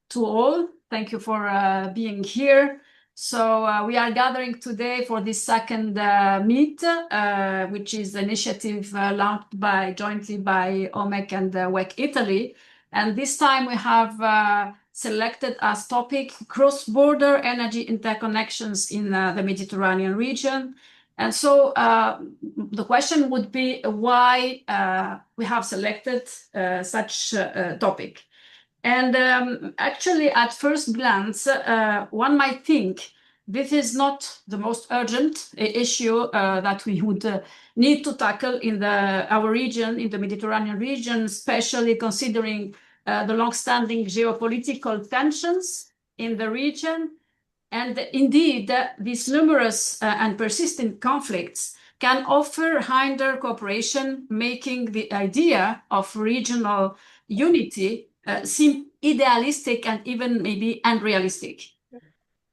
to all. Thank you for being here. So we are gathering today for this second meet, which is an initiative launched jointly by OMEC and WEC Italy. And this time we have selected as topic cross-border energy interconnections in the Mediterranean region. And so the question would be why we have selected such a topic. And actually, at first glance, one might think this is not the most urgent issue that we would need to tackle in our region, in the Mediterranean region, especially considering the long-standing geopolitical tensions in the region. And indeed, these numerous and persistent conflicts can offer hinder cooperation, making the idea of regional unity seem idealistic and even maybe unrealistic.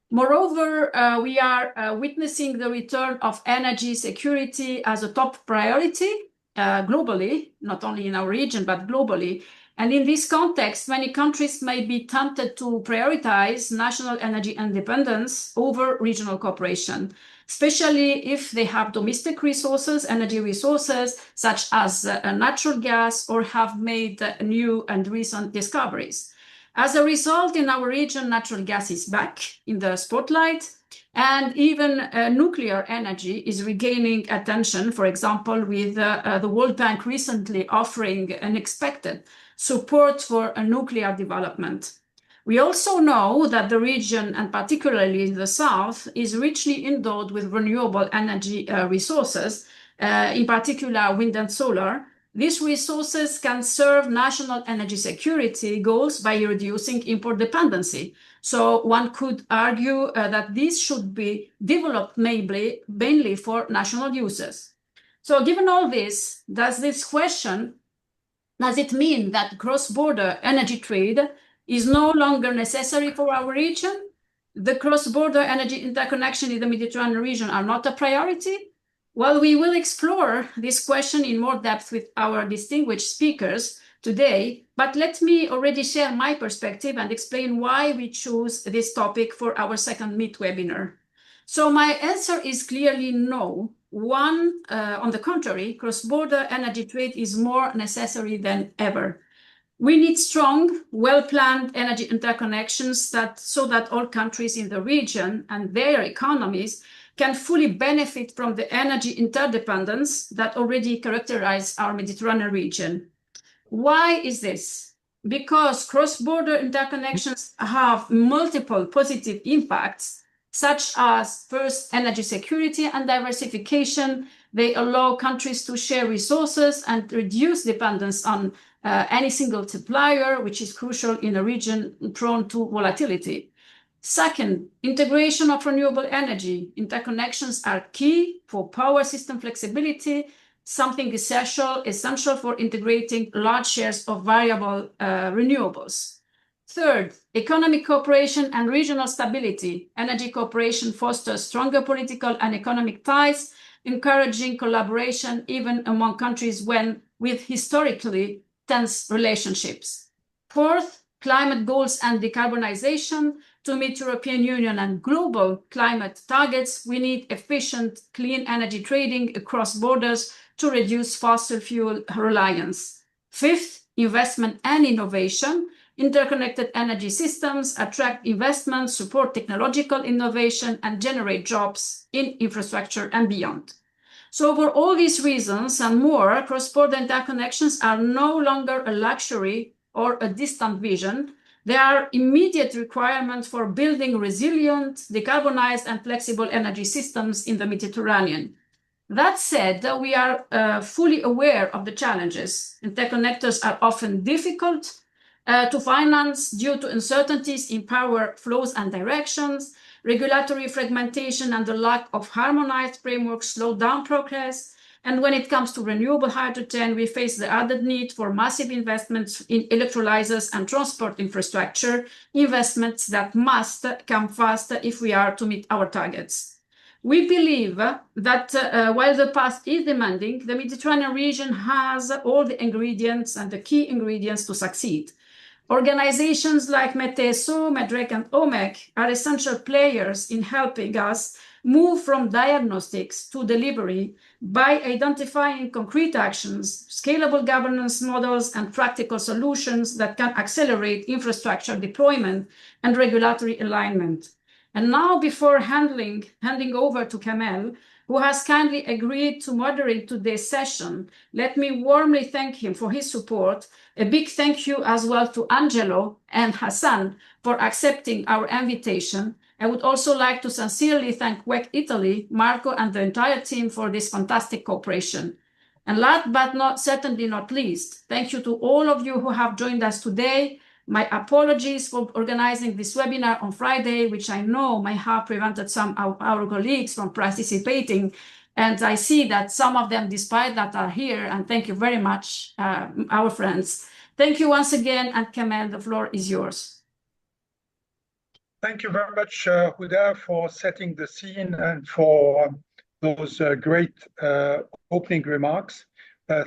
Moreover, we are witnessing the return of energy security as a top priority globally, not only in our region, but globally. And in this context, many countries may be tempted to prioritize national energy independence over regional cooperation, especially if they have domestic resources, energy resources, such as natural gas, or have made new and recent discoveries. As a result, in our region, natural gas is back in the spotlight, and even nuclear energy is regaining attention, for example, with the World Bank recently offering unexpected support for a nuclear development. We also know that the region, and particularly in the south, is richly endowed with renewable energy resources, in particular wind and solar. These resources can serve national energy security goals by reducing import dependency. So one could argue that this should be developed mainly for national uses. So given all this, does it mean that cross-border energy trade is no longer necessary for our region? The cross-border energy interconnection in the Mediterranean region are not a priority? Well, we will explore this question in more depth with our distinguished speakers today, but let me already share my perspective and explain why we choose this topic for our second Meet webinar. So my answer is clearly no. On the contrary, cross-border energy trade is more necessary than ever. We need strong, well-planned energy interconnections so that all countries in the region and their economies can fully benefit from the energy interdependence that already characterize our Mediterranean region. Why is this? Because cross-border interconnections have multiple positive impacts, such as first, energy security and diversification. They allow countries to share resources and reduce dependence on any single supplier, which is crucial in a region prone to volatility. Second, integration of renewable energy. Interconnections are key for power system flexibility, something essential for integrating large shares of variable renewables. Third, economic cooperation and regional stability. Energy cooperation fosters stronger political and economic ties, encouraging collaboration even among countries with historically tense relationships. Fourth, climate goals and decarbonization. To meet European Union and global climate targets, we need efficient, clean energy trading across borders to reduce fossil fuel reliance. Fifth, investment and innovation. Interconnected energy systems attract investment, support technological innovation, and generate jobs in infrastructure and beyond. So for all these reasons and more, cross-border interconnections are no longer a luxury or a distant vision. They are immediate requirements for building resilient, decarbonized, and flexible energy systems in the Mediterranean. That said, we are fully aware of the challenges. Interconnectors are often difficult to finance due to uncertainties in power flows and directions. Regulatory fragmentation and the lack of harmonized frameworks slow down progress. And when it comes to renewable hydrogen, we face the added need for massive investments in electrolyzers and transport infrastructure, investments that must come faster if we are to meet our targets. We believe that while the path is demanding, the Mediterranean region has all the ingredients and the key ingredients to succeed. Organizations like METESO, MEDREC, and OMEC are essential players in helping us move from diagnostics to delivery by identifying concrete actions, scalable governance models, and practical solutions that can accelerate infrastructure deployment and regulatory alignment. And now, before handing over to Kamel, who has kindly agreed to moderate today's session, let me warmly thank him for his support. A big thank you as well to Angelo and Hassan for accepting our invitation. I would also like to sincerely thank WEC Italy, Marco, and the entire team for this fantastic cooperation. And last but certainly not least, thank you to all of you who have joined us today. My apologies for organizing this webinar on Friday, which I know may have prevented some of our colleagues from participating. And I see that some of them, despite that, are here. And thank you very much, our friends. Thank you once again. And Kamel, the floor is yours. Thank you very much, Huda, for setting the scene and for those great opening remarks.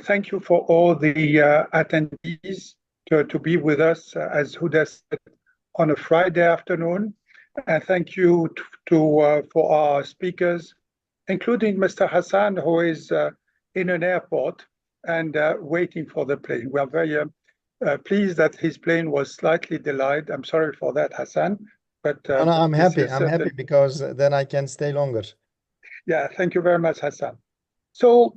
Thank you for all the attendees to be with us, as Huda said, on a Friday afternoon. And thank you for our speakers, including Mr. Hassan, who is in an airport and waiting for the plane. We are very pleased that his plane was slightly delayed. I'm sorry for that, Hassan. But no, I'm happy. I'm happy because then I can stay longer. Yeah, thank you very much, Hassan. So,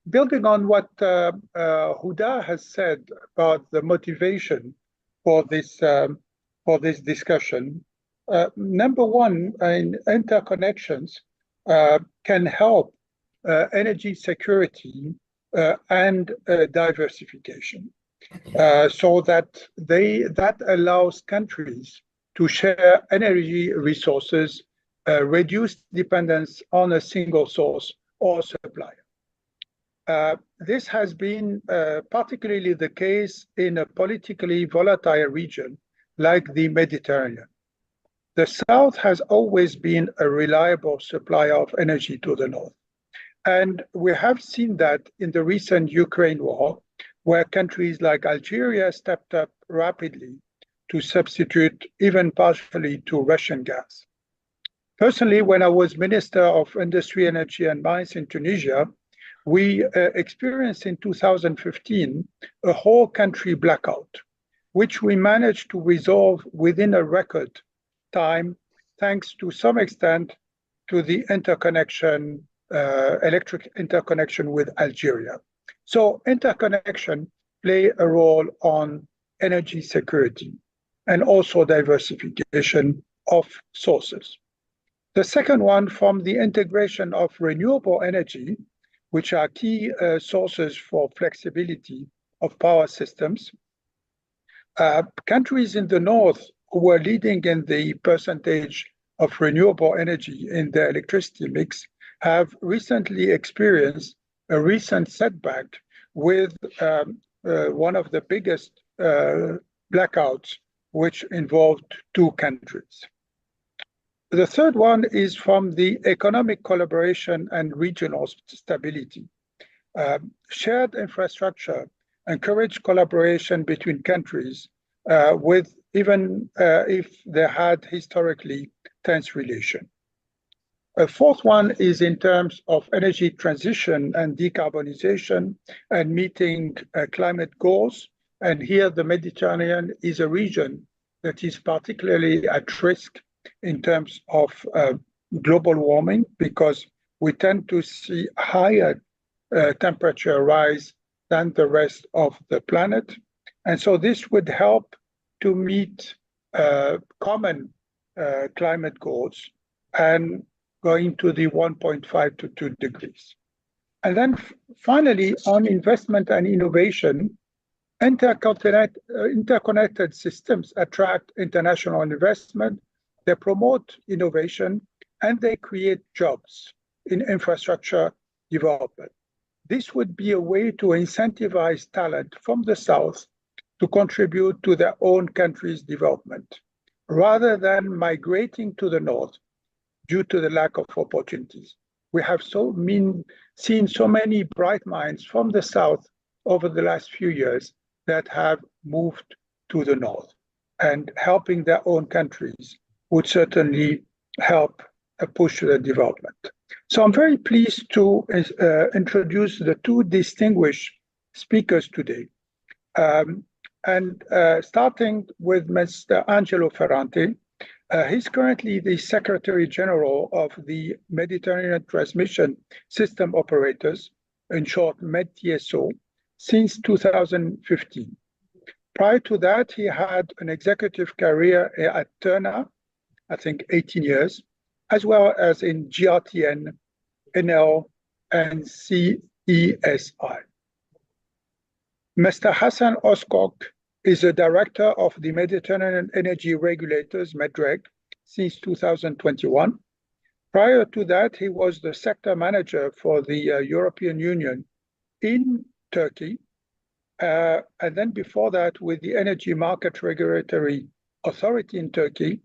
building on what Huda has said about the motivation for this discussion, number one, interconnections can help energy security and diversification, so that allows countries to share energy resources, reduce dependence on a single source or supplier. This has been particularly the case in a politically volatile region like the Mediterranean. The South has always been a reliable supplier of energy to the North. And we have seen that in the recent Ukraine war, where countries like Algeria stepped up rapidly to substitute even partially to Russian gas. Personally, when I was Minister of Industry, Energy and Mines in Tunisia, we experienced in 2015 a whole country blackout, which we managed to resolve within a record time, thanks to some extent to the interconnection, electric interconnection with Algeria. So interconnection play a role on energy security and also diversification of sources. The second one, from the integration of renewable energy, which are key sources for flexibility of power systems. Countries in the North who were leading in the percentage of renewable energy in their electricity mix have recently experienced a recent setback with one of the biggest blackouts, which involved two countries. The third one is from the economic collaboration and regional stability. Shared infrastructure encourage collaboration between countries with even if they had historically tense relation. A fourth one is in terms of energy transition and decarbonization and meeting climate goals. And here the Mediterranean is a region that is particularly at risk in terms of global warming, because we tend to see higher temperature rise than the rest of the planet. And so this would help to meet common climate goals and going to the 1.5 to 2 degrees. And then finally, on investment and innovation, interconnected systems attract international investment. They promote innovation, and they create jobs in infrastructure development. This would be a way to incentivize talent from the South to contribute to their own country's development, rather than migrating to the North due to the lack of opportunities. We have seen so many bright minds from the South over the last few years that have moved to the north, and helping their own countries would certainly help push the development. So I'm very pleased to introduce the two distinguished speakers today. Starting with Mr. Angelo Ferrante. He's currently the Secretary General of the Mediterranean Transmission System Operators, in short, MEDTSO, since 2015. Prior to that, he had an executive career at Turner, I think 18 years, as well as in GRTN, NL, and CESI. Mr. Hassan Oskok is a director of the Mediterranean Energy Regulators, MEDREG, since 2021. Prior to that, he was the sector manager for the European Union in Turkey. And then before that, with the Energy Market Regulatory Authority in Turkey,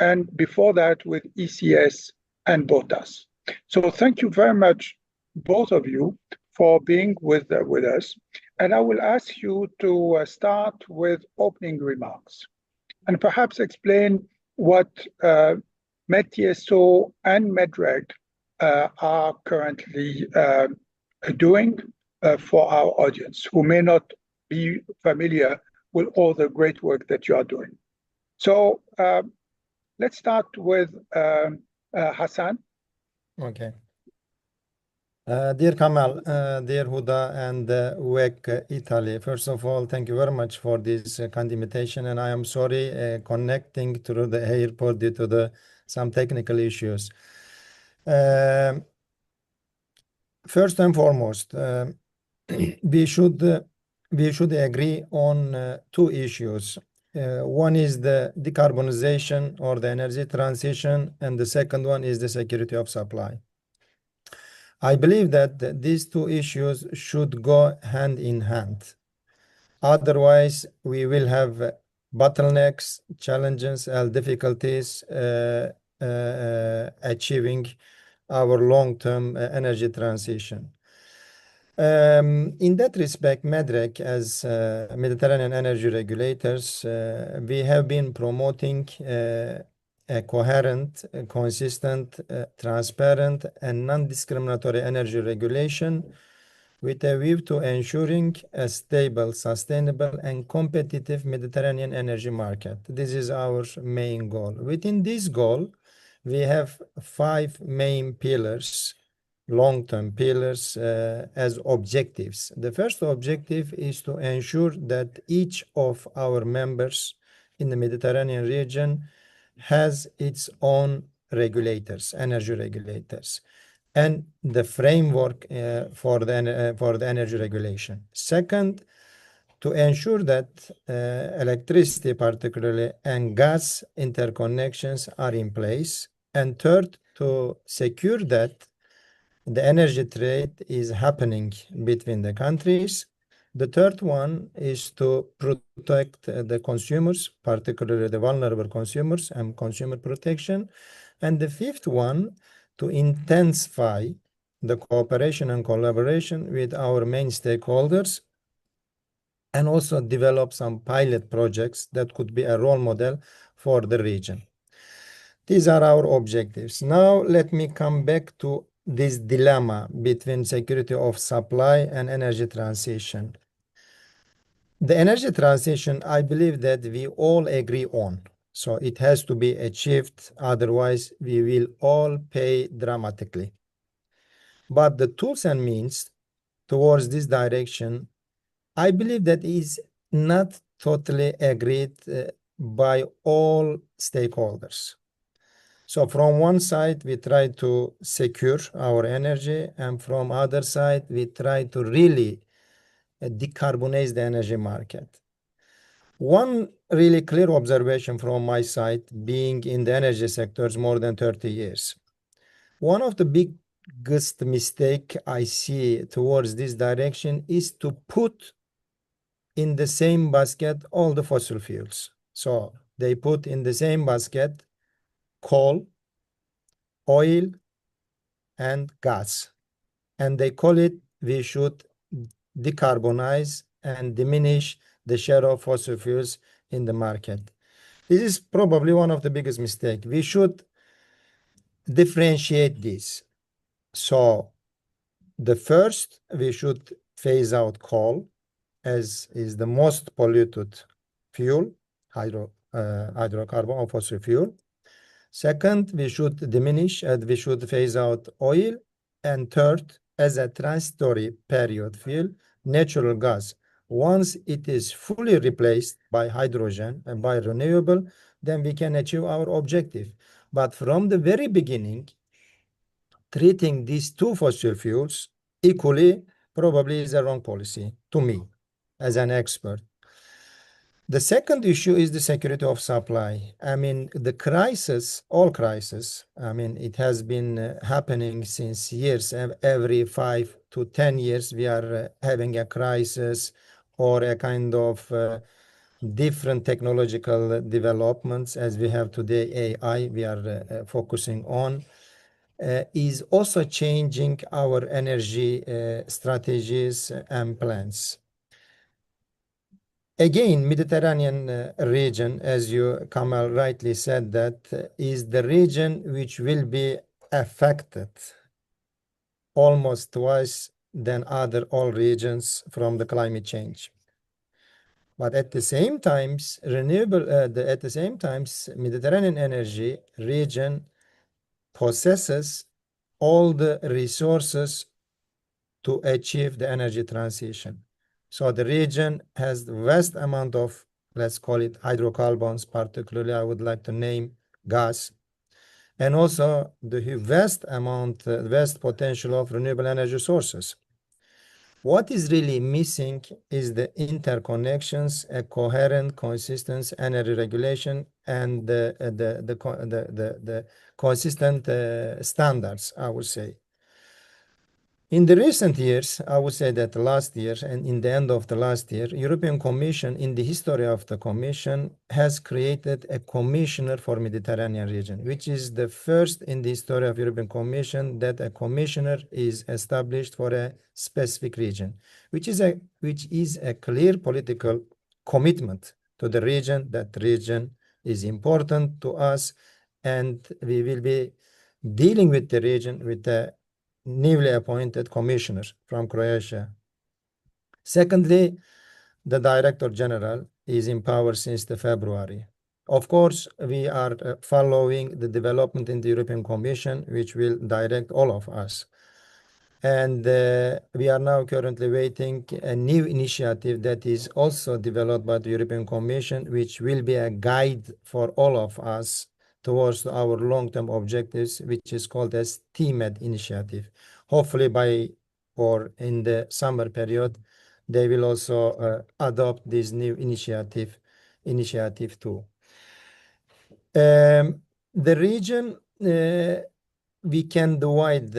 and before that with ECS and BOTAS. So thank you very much, both of you, for being with us. And I will ask you to start with opening remarks and perhaps explain what MEDTSO and MEDREG are currently doing for our audience who may not be familiar with all the great work that you are doing. So let's start with Hassan. Okay. Dear Kamal, dear Huda, and WEC Italy, first of all, thank you very much for this kind invitation, and I am sorry connecting through the airport due to some technical issues. First and foremost, we should agree on two issues. One is the decarbonization or the energy transition, and the second one is the security of supply. I believe that these two issues should go hand in hand. Otherwise, we will have bottlenecks, challenges, and difficulties achieving our long-term energy transition. In that respect, MEDREG, as Mediterranean Energy Regulators, we have been promoting a coherent, consistent, transparent, and non-discriminatory energy regulation with a view to ensuring a stable, sustainable, and competitive Mediterranean energy market. This is our main goal. Within this goal, we have 5 main pillars, long-term pillars, as objectives. The first objective is to ensure that each of our members in the Mediterranean region has its own regulators, energy regulators, and the framework for the energy regulation. Second, to ensure that electricity, particularly, and gas interconnections are in place. And third, to secure that the energy trade is happening between the countries. The third one is to protect the consumers, particularly the vulnerable consumers, and consumer protection. And the fifth one, to intensify the cooperation and collaboration with our main stakeholders, and also develop some pilot projects that could be a role model for the region. These are our objectives. Now, let me come back to this dilemma between security of supply and energy transition. The energy transition, I believe that we all agree on. So it has to be achieved, otherwise we will all pay dramatically. But the tools and means towards this direction, I believe that is not totally agreed by all stakeholders. So from one side, we try to secure our energy, and from other side, we try to really decarbonize the energy market. One really clear observation from my side, being in the energy sectors more than 30 years. One of the biggest mistake I see towards this direction is to put in the same basket all the fossil fuels. So they put in the same basket coal, oil, and gas. And they call it, we should decarbonize and diminish the share of fossil fuels in the market. This is probably one of the biggest mistakes. We should differentiate this. So the first, we should phase out coal, as is the most polluted fuel, hydrocarbon or fossil fuel. Second, we should diminish and we should phase out oil. And third, as a transitory period fuel, natural gas. Once it is fully replaced by hydrogen and by renewable, then we can achieve our objective. But from the very beginning, treating these two fossil fuels equally probably is a wrong policy to me as an expert. The second issue is the security of supply. I mean, the crisis, all crisis, I mean, it has been happening since years. Every 5 to 10 years, we are having a crisis or a kind of different technological developments as we have today. AI, we are focusing on, is also changing our energy strategies and plans. Again, Mediterranean region, as you, Kamal, rightly said, that is the region which will be affected almost twice than other all regions from the climate change. But at the same times, Mediterranean energy region possesses all the resources to achieve the energy transition. So the region has the vast amount of, let's call it hydrocarbons, particularly I would like to name gas, and also the vast potential of renewable energy sources. What is really missing is the interconnections, a coherent, consistent energy regulation, and the consistent standards, I would say. In the recent years, I would say that last year and in the end of the last year, European Commission, in the history of the Commission, has created a commissioner for Mediterranean region, which is the first in the history of European Commission that a commissioner is established for a specific region, which is a clear political commitment to the region. That region is important to us, and we will be dealing with the region with a newly appointed commissioner from Croatia. Secondly, the Director General is in power since the February. Of course, we are following the development in the European Commission, which will direct all of us. And we are now currently waiting a new initiative that is also developed by the European Commission, which will be a guide for all of us towards our long-term objectives, which is called as TMED initiative. Hopefully or in the summer period, they will also adopt this new initiative too. The region, we can divide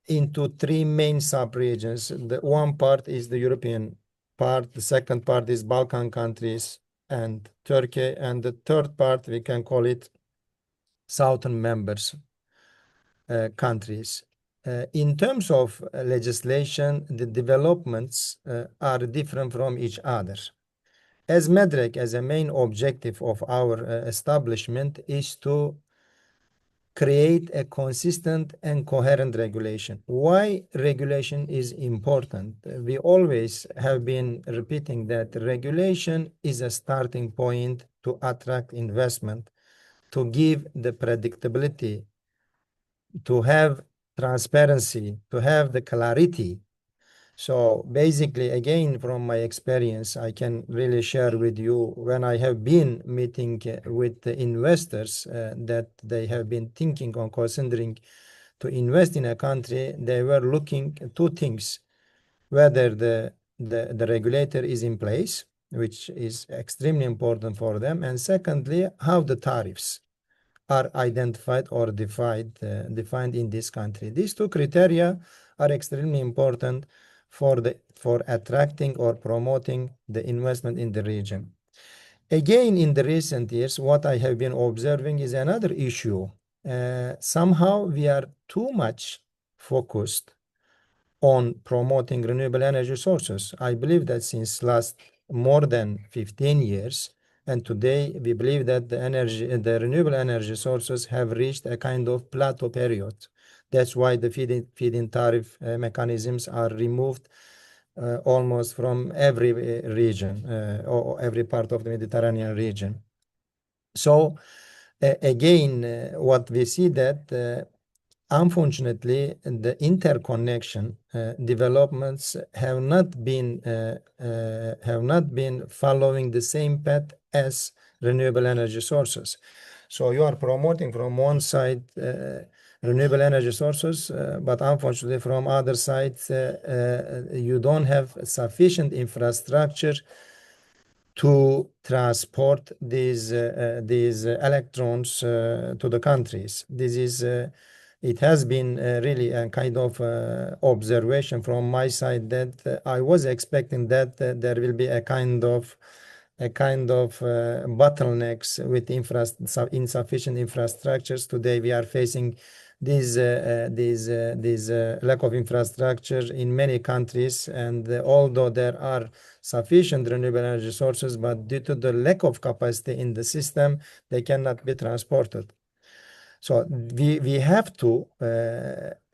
into three main sub-regions. The one part is the European part, the second part is Balkan countries and Turkey, and the third part, we can call it Southern members countries. In terms of legislation, the developments are different from each other. As MEDREC, as a main objective of our establishment is to create a consistent and coherent regulation. Why regulation is important? We always have been repeating that regulation is a starting point to attract investment, to give the predictability, to have transparency, to have the clarity. So basically, again, from my experience, I can really share with you when I have been meeting with the investors that they have been thinking on considering to invest in a country, they were looking at two things: whether the regulator is in place, which is extremely important for them, and secondly, how the tariffs are identified or defined in this country. These two criteria are extremely important for attracting or promoting the investment in the region. Again, in the recent years, what I have been observing is another issue. Somehow we are too much focused on promoting renewable energy sources. I believe that since last more than 15 years. And today we believe that the renewable energy sources have reached a kind of plateau period. That's why the feed-in tariff mechanisms are removed almost from every region or every part of the Mediterranean region. So again, what we see that unfortunately, the interconnection developments have not been following the same path as renewable energy sources. So you are promoting from one side renewable energy sources, but unfortunately from other side you don't have sufficient infrastructure to transport these electrons to the countries. This is it has been really a kind of observation from my side that I was expecting that there will be a kind of bottlenecks with insufficient infrastructures. Today we are facing this lack of infrastructure in many countries, and although there are sufficient renewable energy sources, but due to the lack of capacity in the system, they cannot be transported. So we have to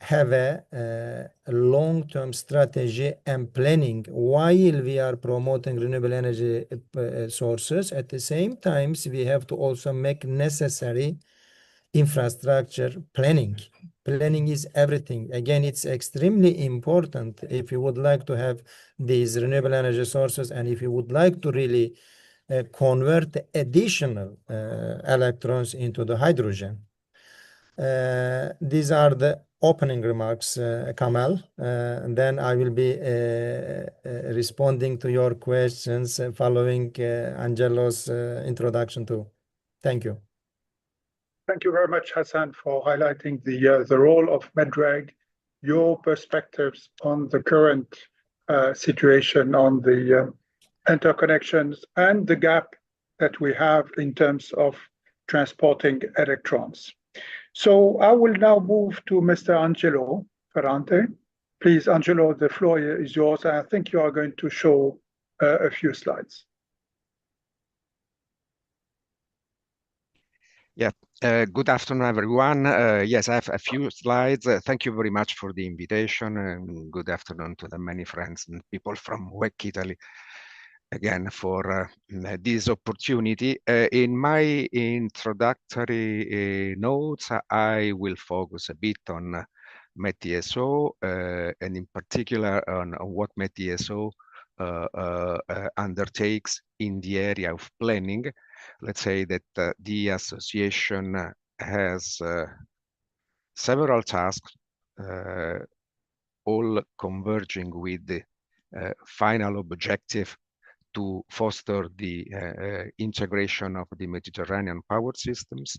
have a long-term strategy and planning while we are promoting renewable energy sources. At the same time, we have to also make necessary infrastructure planning. Planning is everything. Again, it's extremely important if you would like to have these renewable energy sources, and if you would like to really convert additional electrons into the hydrogen. These are the opening remarks, Kamal. And then I will be responding to your questions following Angelo's introduction too. Thank you. Thank you very much, Hassan, for highlighting the role of MEDREG, your perspectives on the current situation on the interconnections and the gap that we have in terms of transporting electrons. So I will now move to Mr. Angelo Ferrante. Please, Angelo, the floor is yours. I think you are going to show a few slides. Yeah, good afternoon, everyone. Yes, I have a few slides. Thank you very much for the invitation, and good afternoon to the many friends and people from WEC Italy again for this opportunity. In my introductory notes, I will focus a bit on METISO and in particular on what METISO undertakes in the area of planning. Let's say that the association has several tasks, all converging with the final objective to foster the integration of the Mediterranean power systems.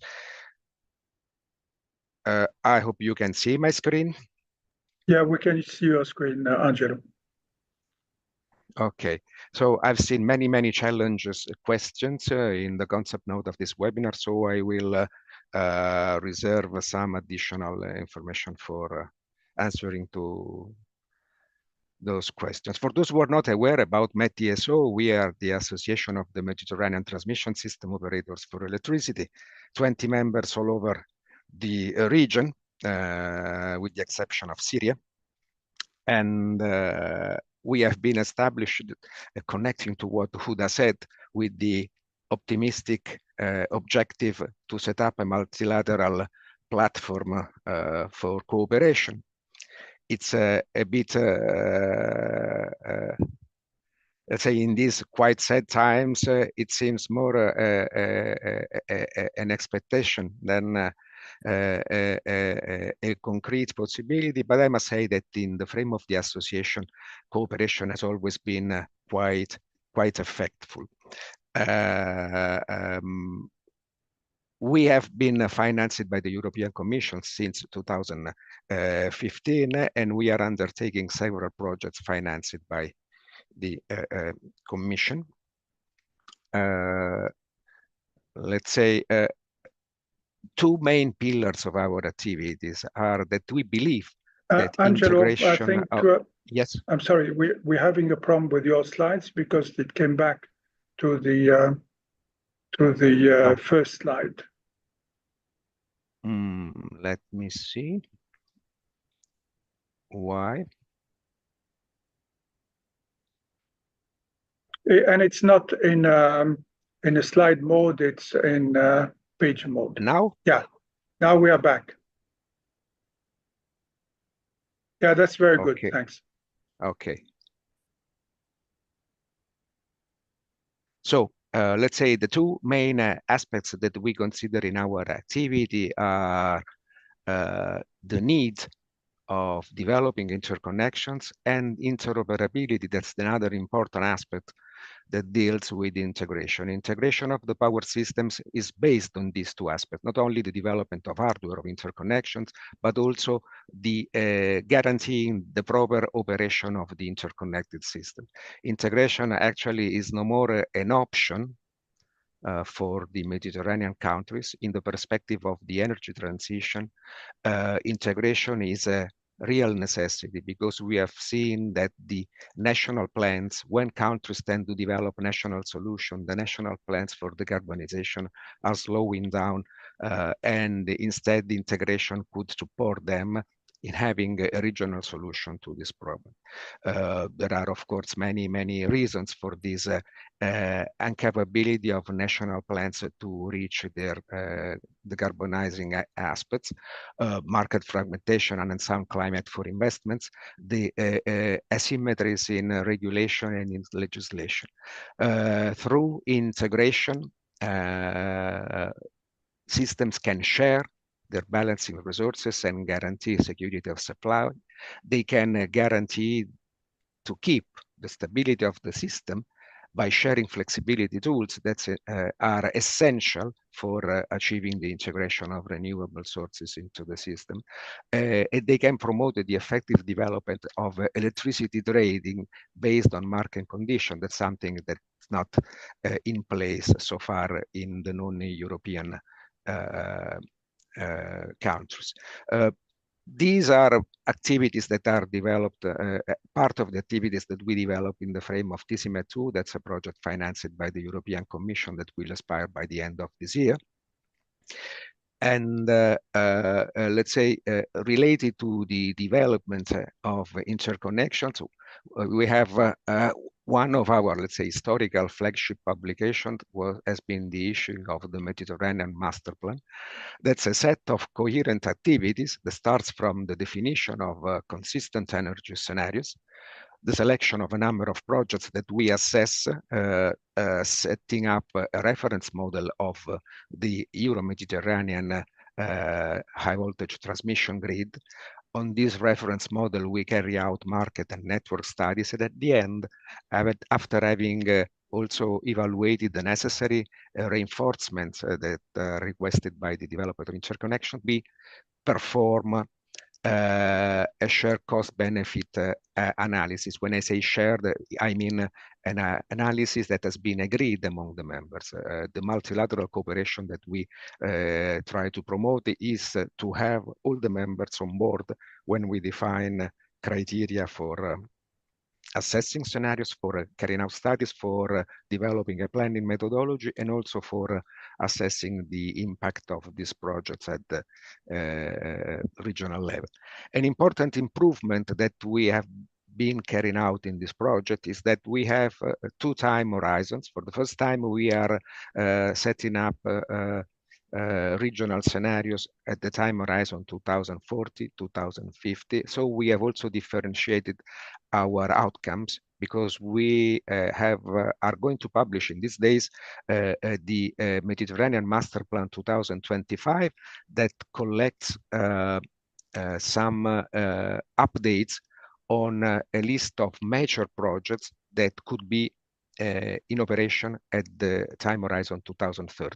I hope you can see my screen. Yeah, we can see your screen, Angelo. Okay, so I've seen many challenges, questions in the concept note of this webinar, so I will reserve some additional information for answering to those questions. For those who are not aware about METISO, we are the Association of the Mediterranean Transmission System Operators for Electricity, 20 members all over the region, with the exception of Syria. And we have been established, connecting to what Huda said, with the optimistic objective to set up a multilateral platform for cooperation. It's a bit, let's say, in these quite sad times, it seems more an expectation than a concrete possibility. But I must say that in the frame of the association, cooperation has always been quite effectful. We have been financed by the European Commission since 2015, and we are undertaking several projects financed by the Commission. Let's say two main pillars of our activities are that we believe that Angelo, integration. Yes. I'm sorry, we're having a problem with your slides because it came back to the first slide. Let me see. Why? And it's not in a slide mode, it's in page mode. Now? Yeah, now we are back. Yeah, that's very good, Okay. thanks. Okay. So let's say the two main aspects that we consider in our activity are the need of developing interconnections and interoperability. That's another important aspect that deals with integration. Integration of the power systems is based on these two aspects, not only the development of hardware of interconnections, but also the guaranteeing the proper operation of the interconnected system. Integration actually is no more an option for the Mediterranean countries in the perspective of the energy transition. Integration is a real necessity because we have seen that the national plans, when countries tend to develop national solutions, the national plans for decarbonization are slowing down, and instead the integration could support them in having a regional solution to this problem. There are, of course, many reasons for this incapability of national plans to reach their decarbonizing aspects, market fragmentation and unsound climate for investments, the asymmetries in regulation and in legislation. Through integration, systems can share their balancing resources and guarantee security of supply. They can guarantee to keep the stability of the system by sharing flexibility tools that are essential for achieving the integration of renewable sources into the system. And they can promote the effective development of electricity trading based on market conditions. That's something that's not in place so far in the non-European countries. These are activities that are developed, part of the activities that we develop in the frame of TISIMET2. That's a project financed by the European Commission that will expire by the end of this year. And let's say related to the development of interconnections, we have one of our, let's say, historical flagship publications has been the issuing of the Mediterranean Master Plan. That's a set of coherent activities that starts from the definition of consistent energy scenarios, the selection of a number of projects that we assess, setting up a reference model of the Euro-Mediterranean high voltage transmission grid. On this reference model, we carry out market and network studies, and at the end, after having also evaluated the necessary reinforcements that requested by the developer of interconnection, we perform a share cost benefit analysis. When I say shared, I mean an analysis that has been agreed among the members. The multilateral cooperation that we try to promote is to have all the members on board when we define criteria for assessing scenarios, for carrying out studies, for developing a planning methodology, and also for assessing the impact of these projects at the regional level. An important improvement that we have been carrying out in this project is that we have two time horizons. For the first time, we are setting up regional scenarios at the time horizon 2040, 2050. So we have also differentiated our outcomes because we are going to publish in these days the Mediterranean Master Plan 2025 that collects some updates on a list of major projects that could be in operation at the time horizon 2030.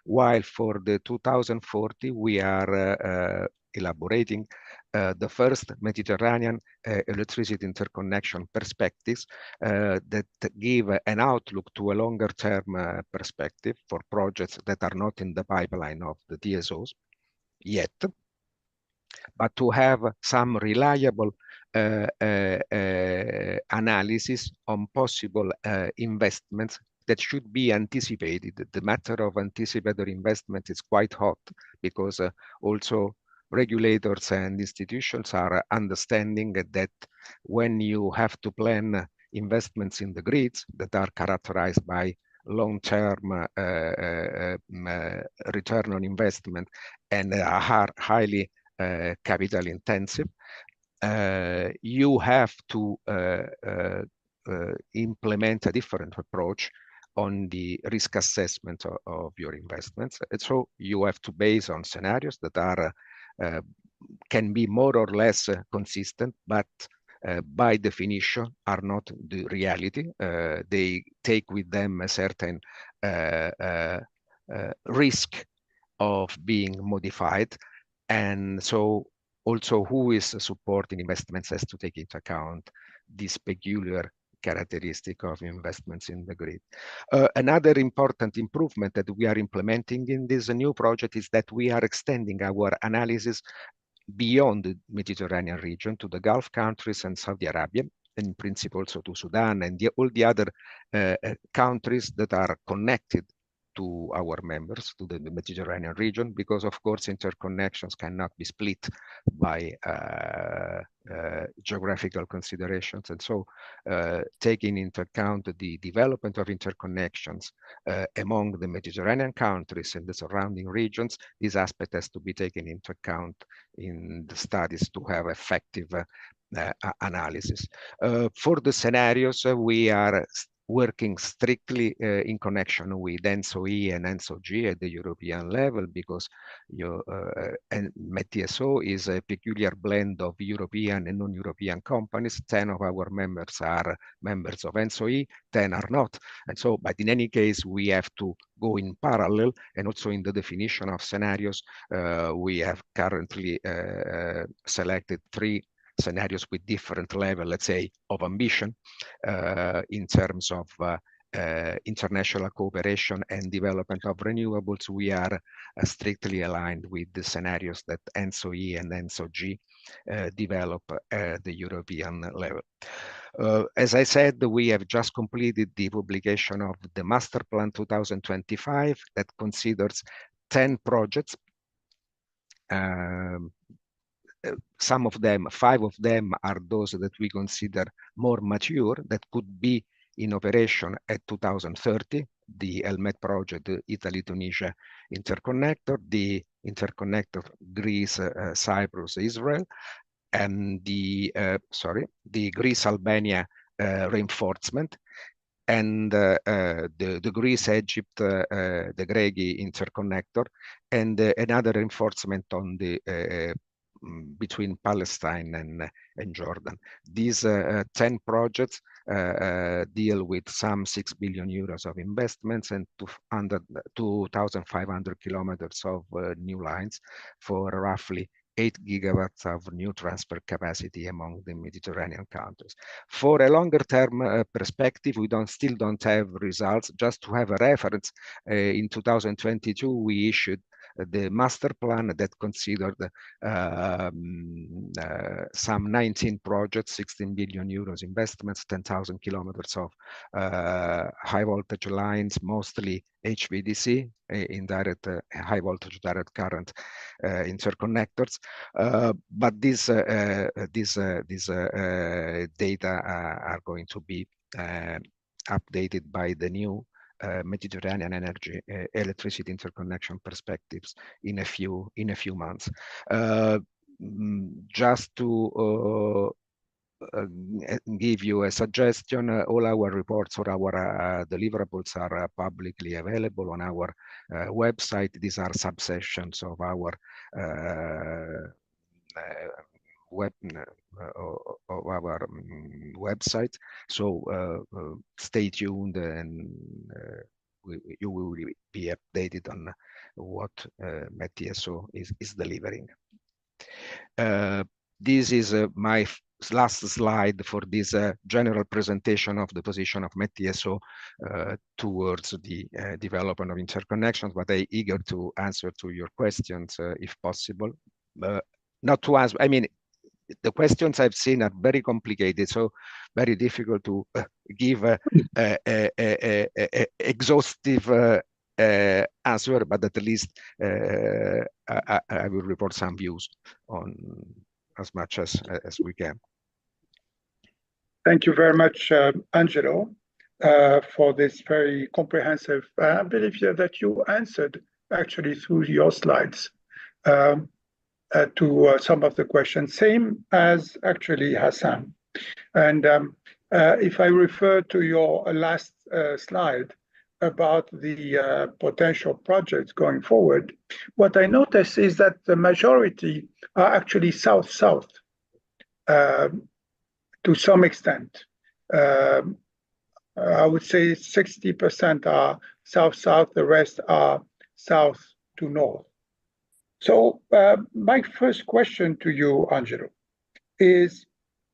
While for the 2040, we are elaborating the first Mediterranean electricity interconnection perspectives that give an outlook to a longer term perspective for projects that are not in the pipeline of the TSOs yet, but to have some reliable analysis on possible investments that should be anticipated. The matter of anticipatory investment is quite hot because also regulators and institutions are understanding that when you have to plan investments in the grids that are characterized by long-term return on investment and are highly capital intensive, you have to implement a different approach on the risk assessment of your investments. And so you have to base on scenarios that are can be more or less consistent, but by definition are not the reality. They take with them a certain risk of being modified. And so also who is supporting investments has to take into account this peculiar characteristic of investments in the grid. Another important improvement that we are implementing in this new project is that we are extending our analysis beyond the Mediterranean region to the Gulf countries and Saudi Arabia, and in principle also to Sudan and all the other countries that are connected to our members, to the Mediterranean region, because of course interconnections cannot be split by geographical considerations. And so taking into account the development of interconnections among the Mediterranean countries and the surrounding regions, this aspect has to be taken into account in the studies to have effective analysis. For the scenarios, we are working strictly in connection with ENTSO-E and ENTSO-G at the European level, because METISO is a peculiar blend of European and non-European companies. 10 of our members are members of ENTSO-E, 10 are not. And so, but in any case, we have to go in parallel, and also in the definition of scenarios, we have currently selected 3 scenarios with different level, let's say, of ambition in terms of international cooperation and development of renewables. We are strictly aligned with the scenarios that ENTSO-E and ENTSO-G develop at the European level. As I said, we have just completed the publication of the Master Plan 2025 that considers 10 projects. Some of them, 5 of them are those that we consider more mature, that could be in operation at 2030. The ELMET project, the Italy-Tunisia interconnector, the interconnector Greece, Cyprus, Israel, and the Greece-Albania reinforcement, and the Greece-Egypt, the Gregi interconnector, and another reinforcement on the between Palestine and Jordan. These 10 projects deal with some 6 billion euros of investments and 2,500 kilometers of new lines for roughly 8 gigawatts of new transfer capacity among the Mediterranean countries. For a longer term perspective, we still don't have results. Just to have a reference, in 2022, we issued the master plan that considered some 19 projects, 16 billion euros investments, 10,000 kilometers of high voltage lines, mostly HVDC, indirect high voltage direct current interconnectors. But these data are going to be updated by the new Mediterranean energy electricity interconnection perspectives in a few months. Just to give you a suggestion, all our reports or our deliverables are publicly available on our website. These are subsections of our website. So stay tuned, and you will be updated on what METISO is delivering. This is my last slide for this general presentation of the position of METISO towards the development of interconnections, but I'm eager to answer to your questions if possible. Not to answer, I mean, the questions I've seen are very complicated, so very difficult to give a exhaustive answer, but at least I will report some views on as much as we can. Thank you very much, Angelo, for this very comprehensive. I believe that you answered actually through your slides to some of the questions, same as actually Hassan. And if I refer to your last slide about the potential projects going forward, what I notice is that the majority are actually south-south to some extent. I would say 60% are south-south, the rest are south to north. So my first question to you, Angelo, is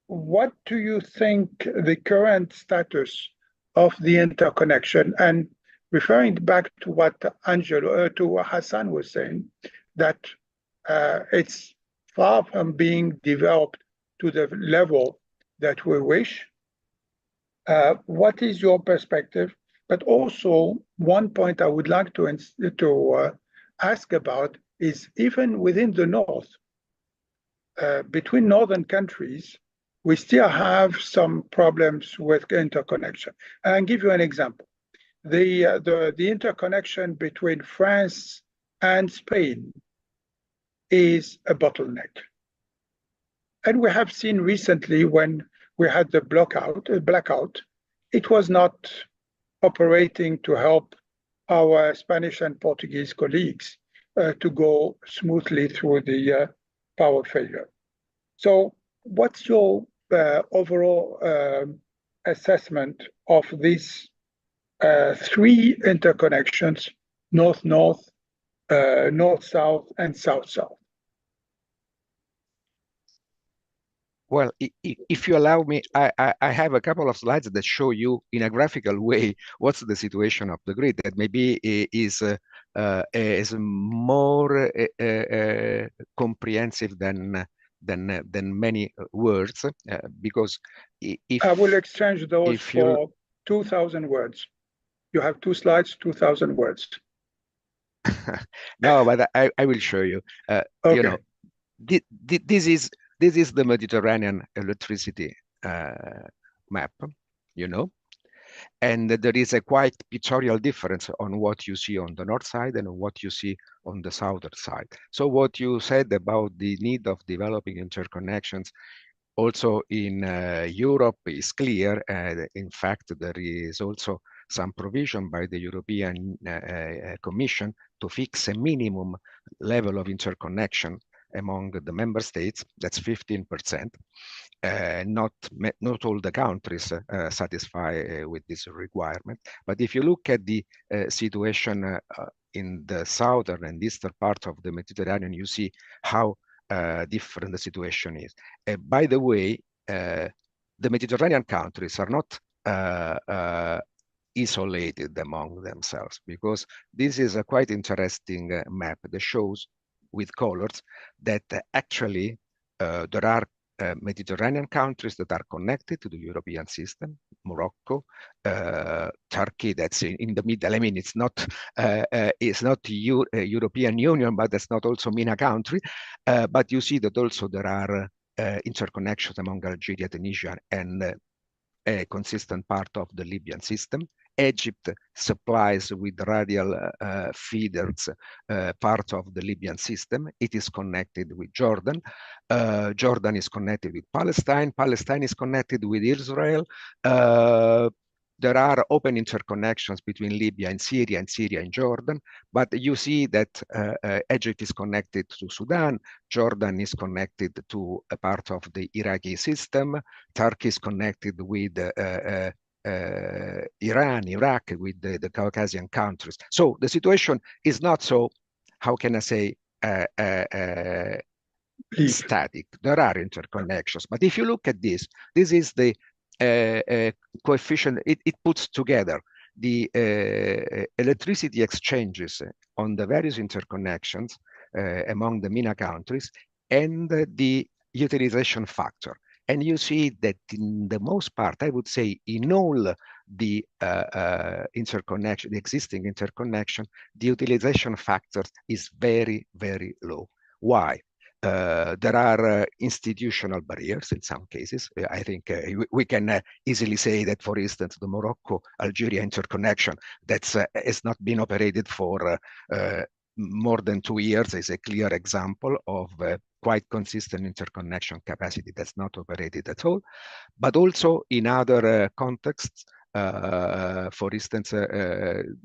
what do you think the current status of the interconnection, and referring back to what Angelo, to what Hassan was saying, that it's far from being developed to the level that we wish. What is your perspective? But also, one point I would like to ask about is even within the north, between northern countries, we still have some problems with interconnection. And I'll give you an example. The interconnection between France and Spain is a bottleneck. And we have seen recently when we had the blackout, it was not operating to help our Spanish and Portuguese colleagues to go smoothly through the power failure. So what's your overall assessment of these three interconnections, north-north, north-south, and south-south? Well, if you allow me, I have a couple of slides that show you in a graphical way what's the situation of the grid that maybe is more comprehensive than many words, because if I will exchange those for 2,000 words. You have two slides, 2,000 words. No, but I will show you. Okay. You know, this is the Mediterranean electricity map, you know, and there is a quite pictorial difference on what you see on the north side and what you see on the southern side. So what you said about the need of developing interconnections also in Europe is clear. In fact, there is also some provision by the European Commission to fix a minimum level of interconnection among the member states. That's 15%. Not all the countries satisfy with this requirement. But if you look at the situation in the southern and eastern part of the Mediterranean, you see how different the situation is. By the way, the Mediterranean countries are not isolated among themselves, because this is a quite interesting map that shows with colors that actually there are Mediterranean countries that are connected to the European system. Morocco, Turkey, that's in the middle. I mean, it's not European Union, but that's not also MENA country. But you see that also there are interconnections among Algeria, Tunisia, and a consistent part of the Libyan system. Egypt supplies with radial feeders part of the Libyan system. It is connected with Jordan. Jordan is connected with Palestine. Palestine is connected with Israel. There are open interconnections between Libya and Syria and Jordan, but you see that Egypt is connected to Sudan, Jordan is connected to a part of the Iraqi system, Turkey is connected with Iran, Iraq, with the Caucasian countries. So the situation is not so, how can I say, static. There are interconnections, but if you look at this is the coefficient. It puts together the electricity exchanges on the various interconnections among the MENA countries and the utilization factor. And you see that in the most part, I would say in all the interconnection, the existing interconnection, the utilization factor is very, very low. Why? There are institutional barriers in some cases. I think we can easily say that, for instance, the Morocco-Algeria interconnection that's has not been operated for more than 2 years is a clear example of quite consistent interconnection capacity that's not operated at all. But also in other contexts, for instance,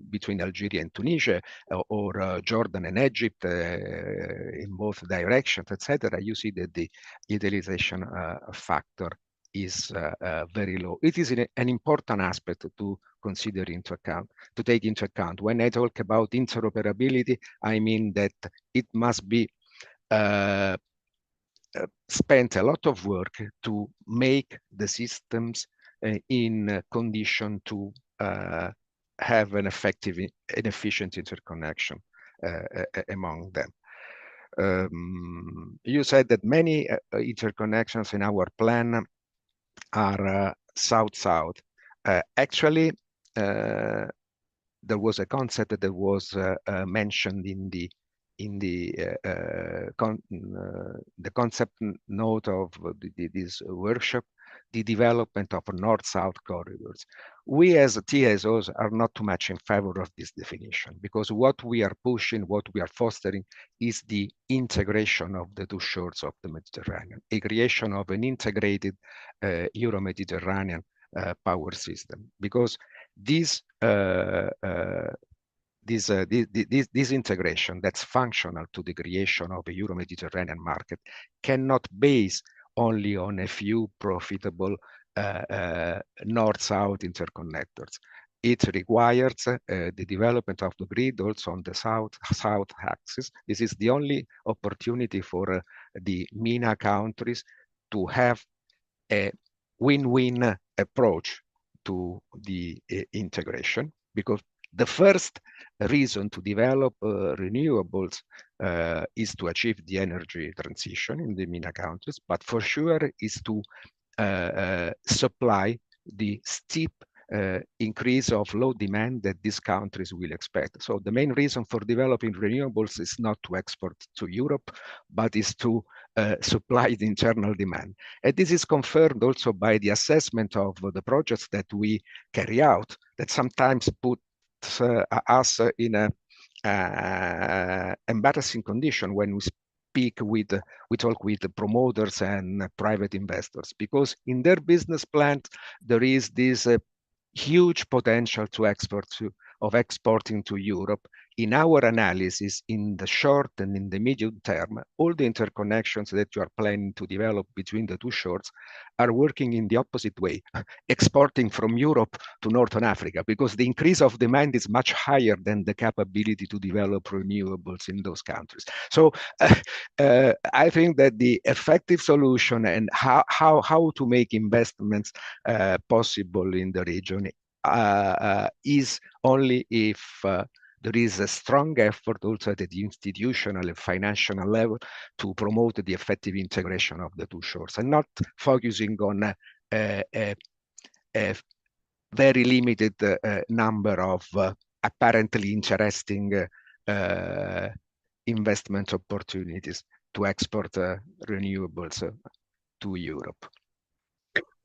between Algeria and Tunisia, or Jordan and Egypt, in both directions, etc., you see that the utilization factor is very low. It is an important aspect to consider into account, to take into account. When I talk about interoperability, I mean that it must be spent a lot of work to make the systems in condition to have an effective and efficient interconnection among them. You said that many interconnections in our plan are south-south. Actually, there was a concept that was mentioned in the concept note of this workshop, the development of north-south corridors. We as TSOs are not too much in favor of this definition, because what we are pushing, what we are fostering is the integration of the two shores of the Mediterranean, a creation of an integrated Euro-Mediterranean power system, because this integration that's functional to the creation of a Euro-Mediterranean market cannot base only on a few profitable north-south interconnectors. It requires the development of the grid also on the south axis. This is the only opportunity for the MENA countries to have a win-win approach to the integration, because the first reason to develop renewables is to achieve the energy transition in the MENA countries, but for sure is to supply the steep increase of low demand that these countries will expect. So the main reason for developing renewables is not to export to Europe, but is to supply the internal demand. And this is confirmed also by the assessment of the projects that we carry out, that sometimes put us in a embarrassing condition when we talk with the promoters and private investors, because in their business plan there is this huge potential to exporting to Europe. In our analysis, in the short and in the medium term, all the interconnections that you are planning to develop between the two shores are working in the opposite way, exporting from Europe to Northern Africa, because the increase of demand is much higher than the capability to develop renewables in those countries. So I think that the effective solution and how to make investments possible in the region is only if there is a strong effort also at the institutional and financial level to promote the effective integration of the two shores, and not focusing on a very limited number of apparently interesting investment opportunities to export renewables to Europe.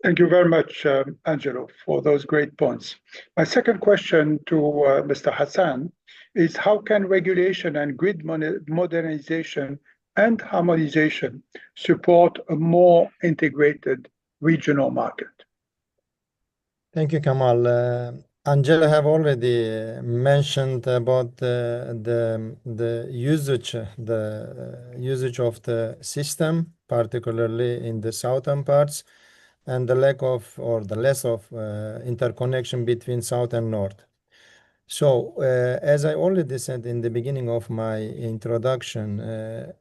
Thank you very much, Angelo, for those great points. My second question to Mr. Hassan is, how can regulation and grid modernization and harmonization support a more integrated regional market? Thank you, Kamal. Angelo have already mentioned about the usage of the system, particularly in the southern parts, and the lack of, or the less of, interconnection between south and north. So, as I already said in the beginning of my introduction,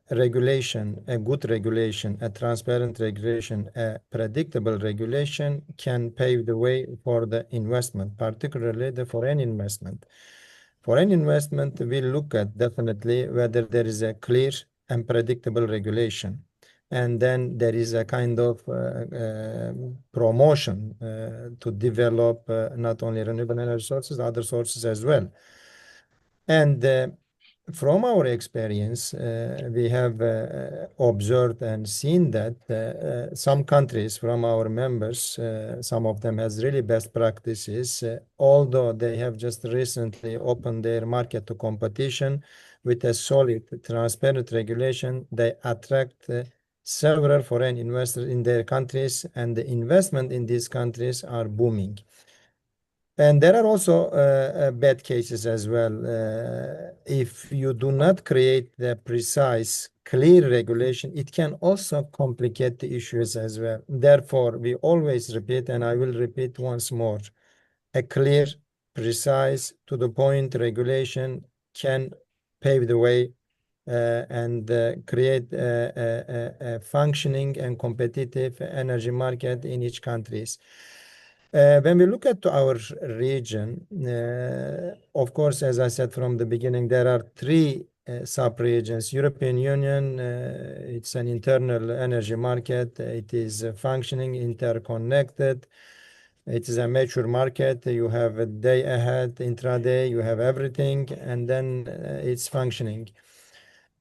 regulation, a good regulation, a transparent regulation, a predictable regulation can pave the way for the investment, particularly the foreign investment. Foreign investment will look at definitely whether there is a clear and predictable regulation. And then there is a kind of promotion to develop not only renewable energy sources, other sources as well. And from our experience, we have observed and seen that some countries from our members, some of them has really best practices, although they have just recently opened their market to competition with a solid, transparent regulation, they attract several foreign investors in their countries, and the investment in these countries are booming. And there are also bad cases as well. If you do not create the precise, clear regulation, it can also complicate the issues as well. Therefore, we always repeat, and I will repeat once more, a clear, precise, to the point regulation can pave the way and create a functioning and competitive energy market in each countries. When we look at our region, of course, as I said from the beginning, there are three sub-regions. European Union, it's an internal energy market. It is functioning, interconnected. It is a mature market. You have a day ahead, intraday, you have everything, and then it's functioning.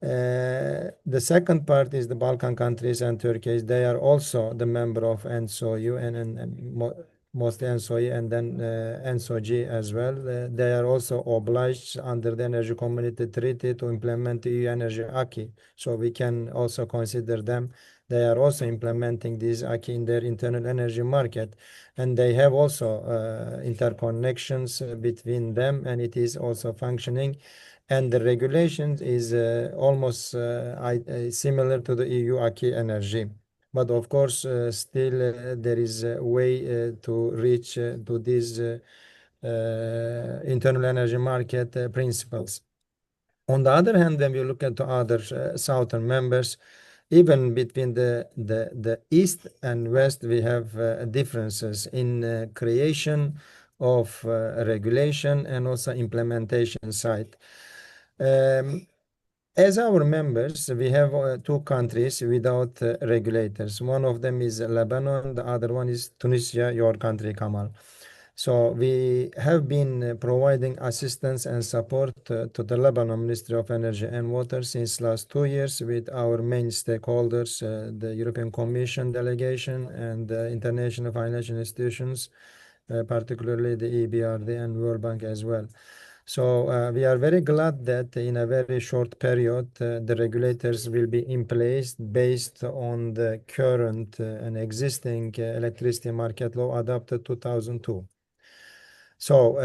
The second part is the Balkan countries and Turkey. They are also the member of NSOU and mostly NSOE and then NSOG as well. They are also obliged under the Energy Community Treaty to implement the EU Energy Acquis. So we can also consider them. They are also implementing this Acquis in their internal energy market. And they have also interconnections between them, and it is also functioning. And the regulation is almost similar to the EU Acquis Energy. But of course, still there is a way to reach to these internal energy market principles. On the other hand, when we look at the other southern members, even between the East and West, we have differences in creation of regulation and also implementation side. As our members, we have two countries without regulators. One of them is Lebanon, the other one is Tunisia, your country, Kamal. So we have been providing assistance and support to the Lebanon Ministry of Energy and Water since last 2 years with our main stakeholders, the European Commission delegation and international financial institutions, particularly the EBRD and World Bank as well. So we are very glad that in a very short period, the regulators will be in place based on the current and existing electricity market law adopted 2002. So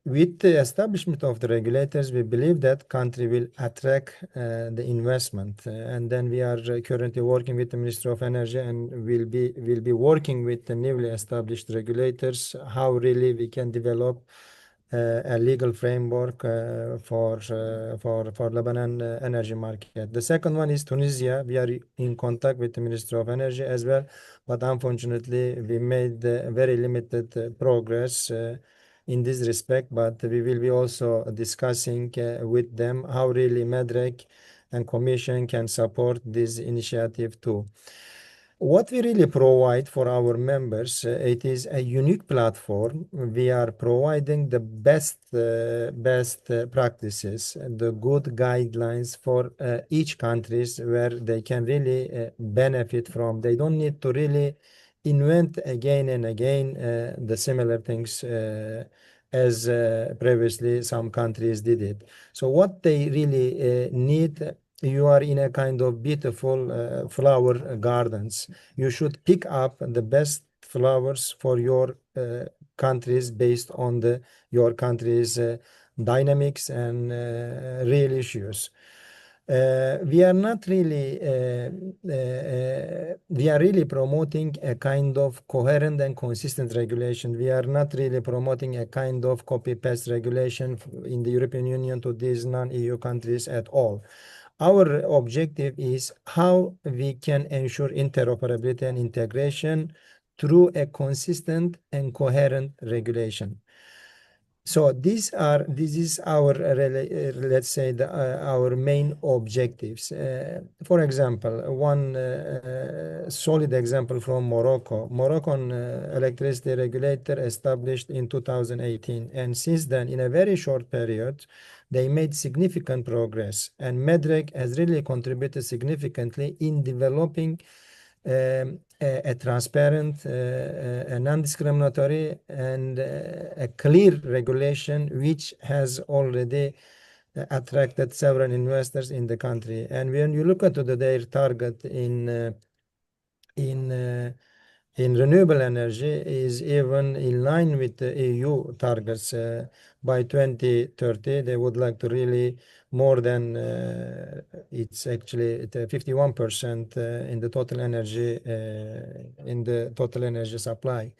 with the establishment of the regulators, we believe that country will attract the investment. And then we are currently working with the Ministry of Energy and will be working with the newly established regulators, how really we can develop a legal framework for Lebanon energy market. The second one is Tunisia. We are in contact with the Ministry of Energy as well, but unfortunately we made very limited progress in this respect, but we will be also discussing with them how really MEDREC and Commission can support this initiative too. What we really provide for our members, it is a unique platform. We are providing the best practices, the good guidelines for each countries where they can really benefit from. They don't need to really invent again and again the similar things as previously some countries did it. So what they really need, you are in a kind of beautiful flower gardens. You should pick up the best flowers for your countries based on your country's dynamics and real issues. We are not really, we are really promoting a kind of coherent and consistent regulation. We are not really promoting a kind of copy-paste regulation in the European Union to these non-EU countries at all. Our objective is how we can ensure interoperability and integration through a consistent and coherent regulation. So this is our let's say our main objectives. For example, one solid example from Morocco. Moroccan electricity regulator established in 2018, and since then, in a very short period, they made significant progress. And MEDREC has really contributed significantly in developing a transparent, a non-discriminatory, and a clear regulation which has already attracted several investors in the country. And when you look at their target in renewable energy is even in line with the EU targets. By 2030, they would like to really more than it's actually 51% in the total energy supply.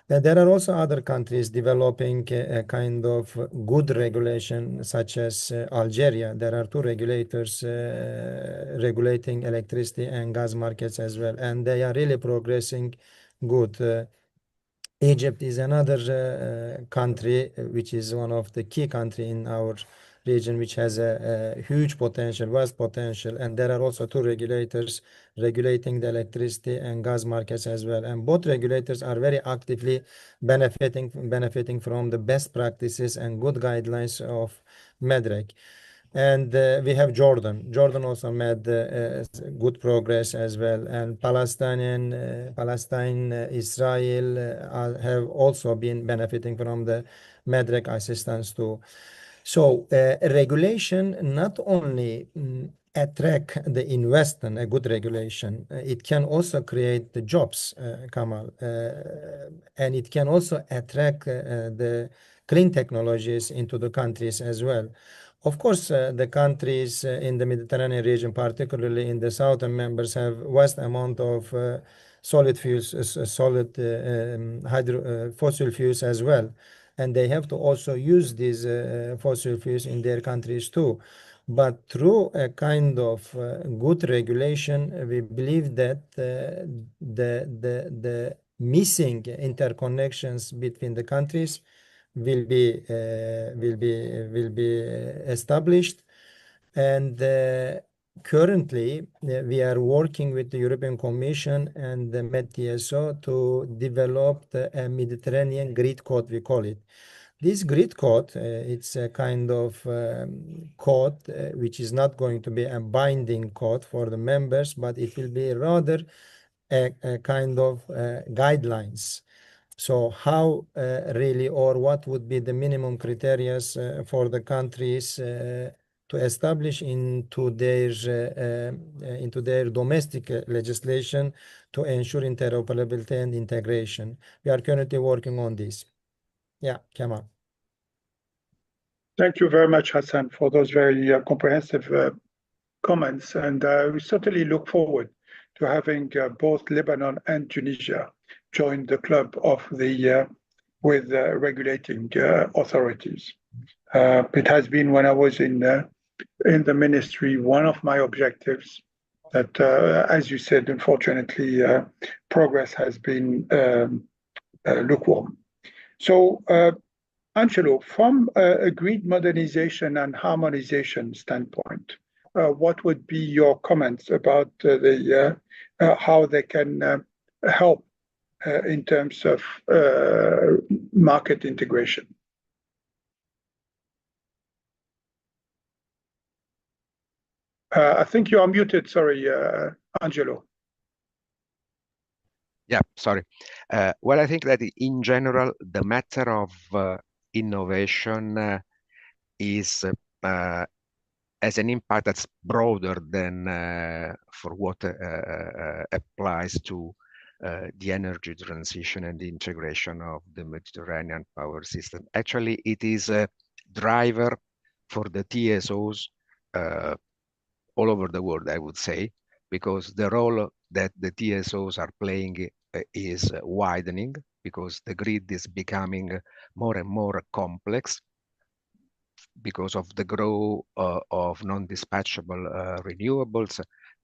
There are also other countries developing a kind of good regulation, such as Algeria. There are two regulators regulating electricity and gas markets as well, and they are really progressing good. Egypt is another country, which is one of the key countries in our region, which has a huge potential, vast potential, and there are also two regulators regulating the electricity and gas markets as well. And both regulators are very actively benefiting from the best practices and good guidelines of MEDREC. And we have Jordan. Jordan also made good progress as well. And Palestine, Israel have also been benefiting from the MEDREC assistance too. So regulation not only attract the investment, a good regulation, it can also create the jobs, Kamal, and it can also attract the clean technologies into the countries as well. Of course, the countries in the Mediterranean region, particularly in the southern members, have vast amount of solid fuels, fossil fuels as well, and they have to also use these fossil fuels in their countries too. But through a kind of good regulation, we believe that the missing interconnections between the countries will be established. And currently, we are working with the European Commission and the MED-TSO to develop a Mediterranean grid code, we call it. This grid code, it's a kind of code which is not going to be a binding code for the members, but it will be rather a kind of guidelines. So how really, or what would be the minimum criteria for the countries to establish into their domestic legislation to ensure interoperability and integration? We are currently working on this. Yeah, Kemal. Thank you very much, Hassan, for those very comprehensive comments. And we certainly look forward to having both Lebanon and Tunisia join the club of the with regulating authorities. It has been, when I was in the ministry, one of my objectives that, as you said, unfortunately, progress has been lukewarm. So, Angelo, from a grid modernization and harmonization standpoint, what would be your comments about how they can help in terms of market integration? I think you are muted, sorry, Angelo. Yeah, sorry. Well, I think that in general, the matter of innovation is has an impact that's broader than for what applies to the energy transition and the integration of the Mediterranean power system. Actually, it is a driver for the TSOs all over the world, I would say, because the role that the TSOs are playing is widening, because the grid is becoming more and more complex because of the growth of non-dispatchable renewables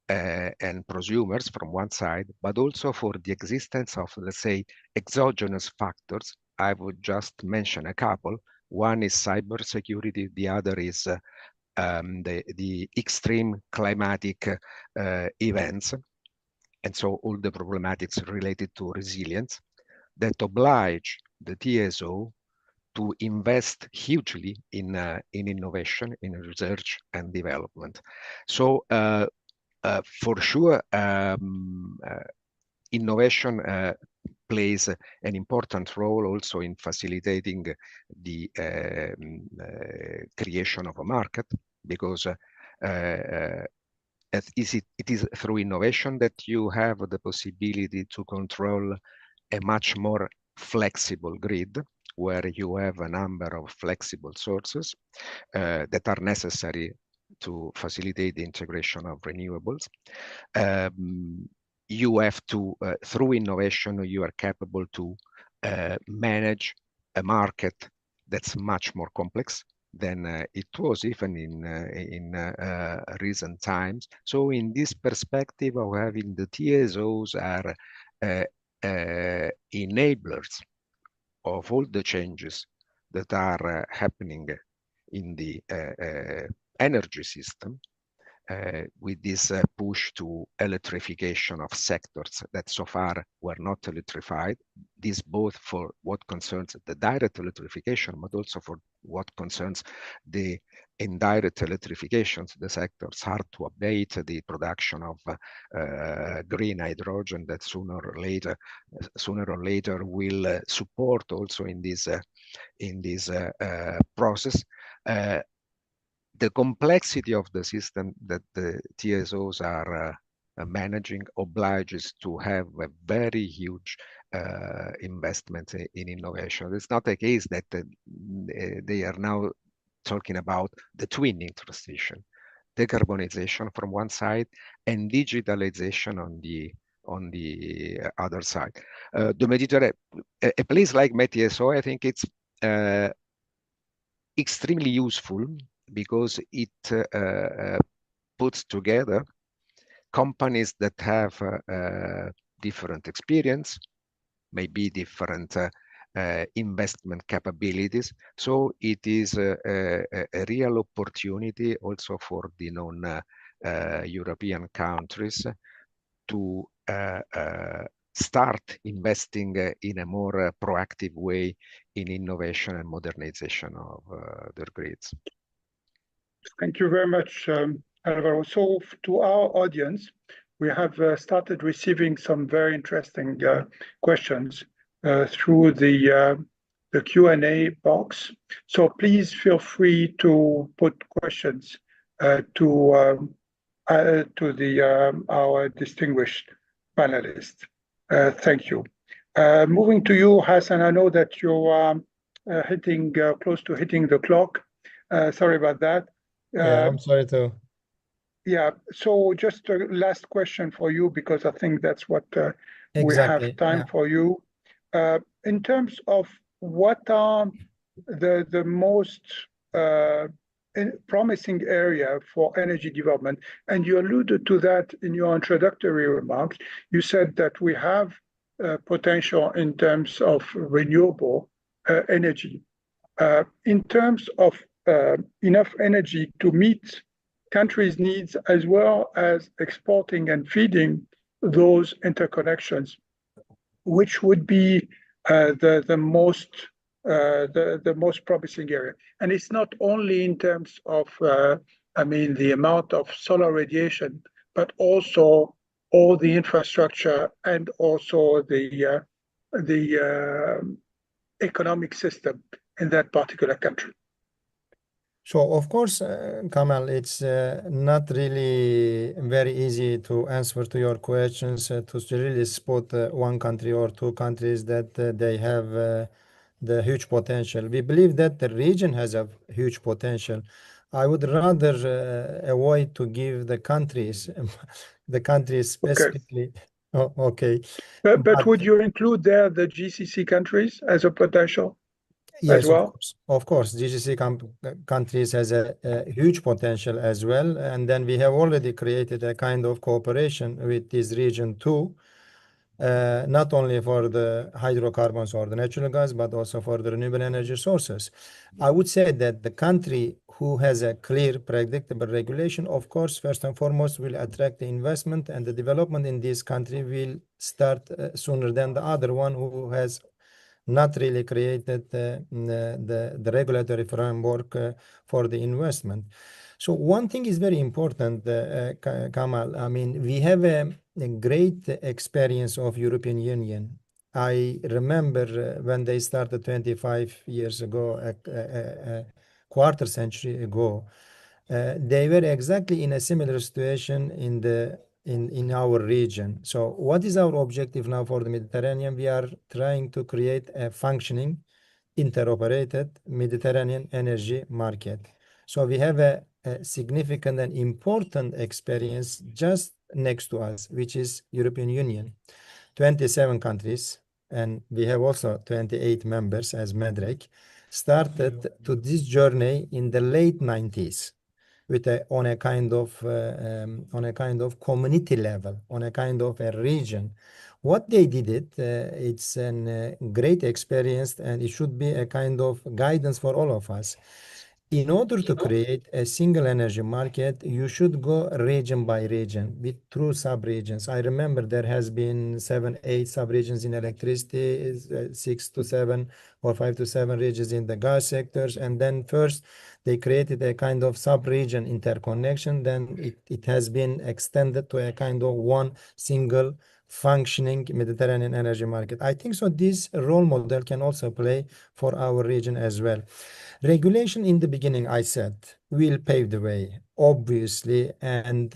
and prosumers from one side, but also for the existence of, let's say, exogenous factors. I would just mention a couple. One is cybersecurity, the other is the extreme climatic events, and so all the problematics related to resilience that oblige the TSO to invest hugely in innovation, in research and development. So for sure, innovation plays an important role also in facilitating the creation of a market, because it is through innovation that you have the possibility to control a much more flexible grid, where you have a number of flexible sources that are necessary to facilitate the integration of renewables. You have to, through innovation, you are capable to manage a market that's much more complex than it was even in recent times. So in this perspective of having the TSOs are enablers of all the changes that are happening in the energy system, with this push to electrification of sectors that so far were not electrified. This both for what concerns the direct electrification, but also for what concerns the indirect electrifications. The sectors hard to abate the production of green hydrogen that sooner or later will support also in this process. The complexity of the system that the TSOs are managing obliges to have a very huge investment in innovation. It's not a case that they are now talking about the twinning transition, decarbonization from one side and digitalization on the other side. The Mediterranean, a place like METSO, I think it's extremely useful because it puts together companies that have different experience, maybe different investment capabilities. So it is a real opportunity also for the non-European countries to start investing in a more proactive way in innovation and modernization of their grids. Thank you very much, Alvaro. So to our audience, we have started receiving some very interesting questions through the Q&A box. So please feel free to put questions to our distinguished panelists. Thank you. Moving to you, Hassan, I know that you are close to hitting the clock. Sorry about that. Yeah, I'm sorry too. Yeah, so just a last question for you, because I think that's what we have time for you. In terms of what are the most promising area for energy development, and you alluded to that in your introductory remarks, you said that we have potential in terms of renewable energy. In terms of enough energy to meet countries' needs, as well as exporting and feeding those interconnections, which would be the most promising area. And it's not only in terms of the amount of solar radiation, but also all the infrastructure and also the economic system in that particular country. So, of course, Kamal, it's not really very easy to answer to your questions to really spot one country or two countries that they have the huge potential. We believe that the region has a huge potential. I would rather avoid to give the countries specifically. Okay. Oh, okay. But would you include there the GCC countries as a potential? Yes, as well? Of course. GCC countries has a huge potential as well. And then we have already created a kind of cooperation with this region too. not only for the hydrocarbons or the natural gas, but also for the renewable energy sources. I would say that the country who has a clear, predictable regulation, of course, first and foremost, will attract the investment, and the development in this country will start sooner than the other one who has not really created the regulatory framework for the investment. So one thing is very important, Kamal. I mean, we have a great experience of European Union. I remember when they started 25 years ago, a quarter century ago, they were exactly in a similar situation in our region. So what is our objective now for the Mediterranean? We are trying to create a functioning, interoperated Mediterranean energy market. So we have a significant and important experience just next to us, which is European Union. 27 countries, and we have also 28 members as MEDREC, started to this journey in the late 90s with on a kind of community level, on a kind of a region. What they did it's a great experience, and it should be a kind of guidance for all of us. In order to create a single energy market, you should go region by region with true sub-regions. I remember there has been 7, 8 sub-regions in electricity, 6 to 7 or 5 to 7 regions in the gas sectors. And then first they created a kind of sub-region interconnection. Then it has been extended to a kind of one single functioning Mediterranean energy market. I think so this role model can also play for our region as well. Regulation in the beginning, I said, will pave the way, obviously, and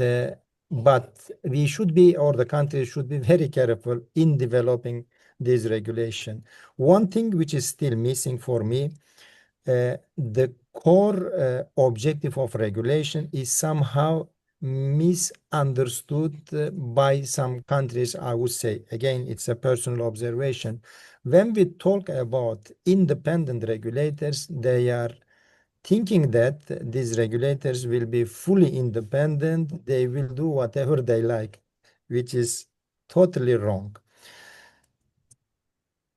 but we should be, or the country should be very careful in developing this regulation. One thing which is still missing for me, the core objective of regulation is somehow misunderstood by some countries, I would say. Again, it's a personal observation. When we talk about independent regulators, they are thinking that these regulators will be fully independent, they will do whatever they like, which is totally wrong.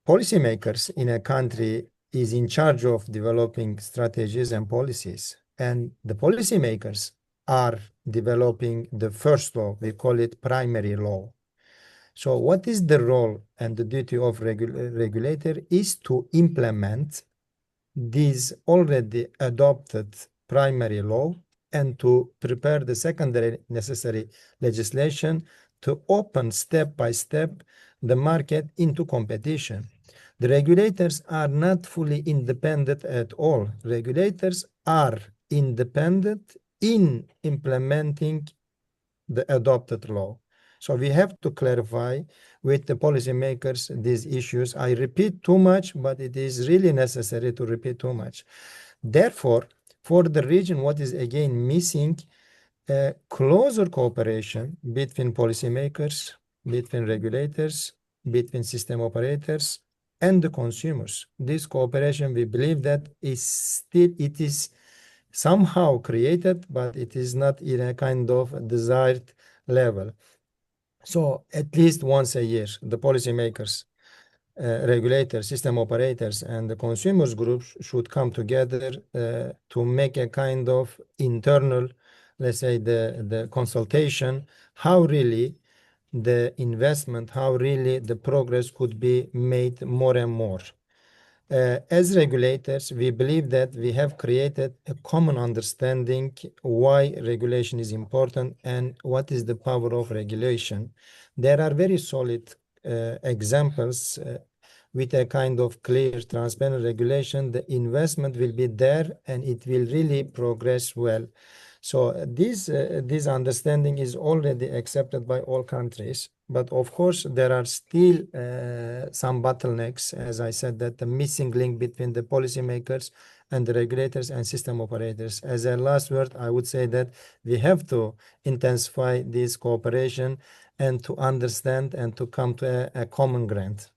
Policymakers in a country is in charge of developing strategies and policies, and the policymakers are developing the first law. We call it primary law. So what is the role and the duty of regulator is to implement this already adopted primary law and to prepare the secondary necessary legislation to open step by step the market into competition. The regulators are not fully independent at all. Regulators are independent in implementing the adopted law. So we have to clarify with the policymakers these issues. I repeat too much, but it is really necessary to repeat too much. Therefore, for the region, what is again missing, closer cooperation between policymakers, between regulators, between system operators, and the consumers. This cooperation, we believe that it is somehow created, but it is not in a kind of desired level. So at least once a year, the policymakers, regulators, system operators, and the consumers groups should come together to make a kind of internal, let's say, the consultation, how really the investment, how really the progress could be made more and more. As regulators, we believe that we have created a common understanding why regulation is important and what is the power of regulation. There are very solid examples with a kind of clear, transparent regulation. The investment will be there and it will really progress well. So this understanding is already accepted by all countries. But of course, there are still some bottlenecks, as I said, that the missing link between the policymakers and the regulators and system operators. As a last word, I would say that we have to intensify this cooperation and to understand and to come to a common ground.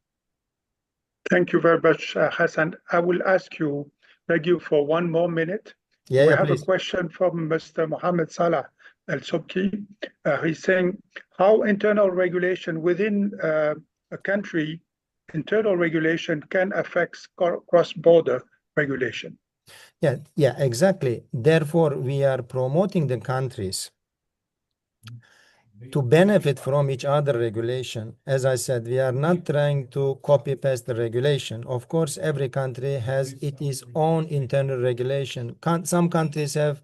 Thank you very much, Hassan. I will ask you, beg you for one more minute. We have please. a question from Mr. Mohammed Salah Al-Subki. He's saying how internal regulation within a country internal regulation can affect cross-border regulation. Yeah, exactly. Therefore, we are promoting the countries to benefit from each other regulation. As I said, we are not trying to copy paste the regulation. Of course, every country has its own internal regulation. Some countries have,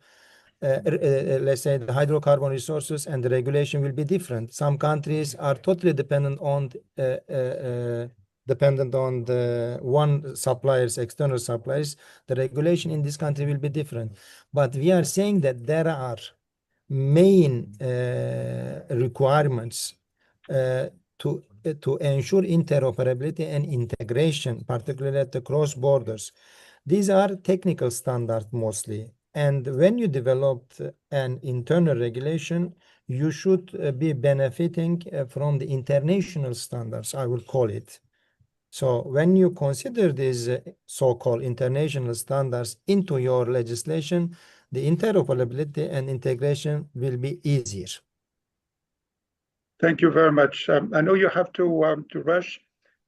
let's say, the hydrocarbon resources, and the regulation will be different. Some countries are totally dependent on the one suppliers, external suppliers. The regulation in this country will be different. But we are saying that there are main requirements to ensure interoperability and integration, particularly at the cross borders. These are technical standards mostly. And when you develop an internal regulation, you should be benefiting from the international standards, I will call it. So when you consider these so-called international standards into your legislation, the interoperability and integration will be easier. Thank you very much. I know you have to rush.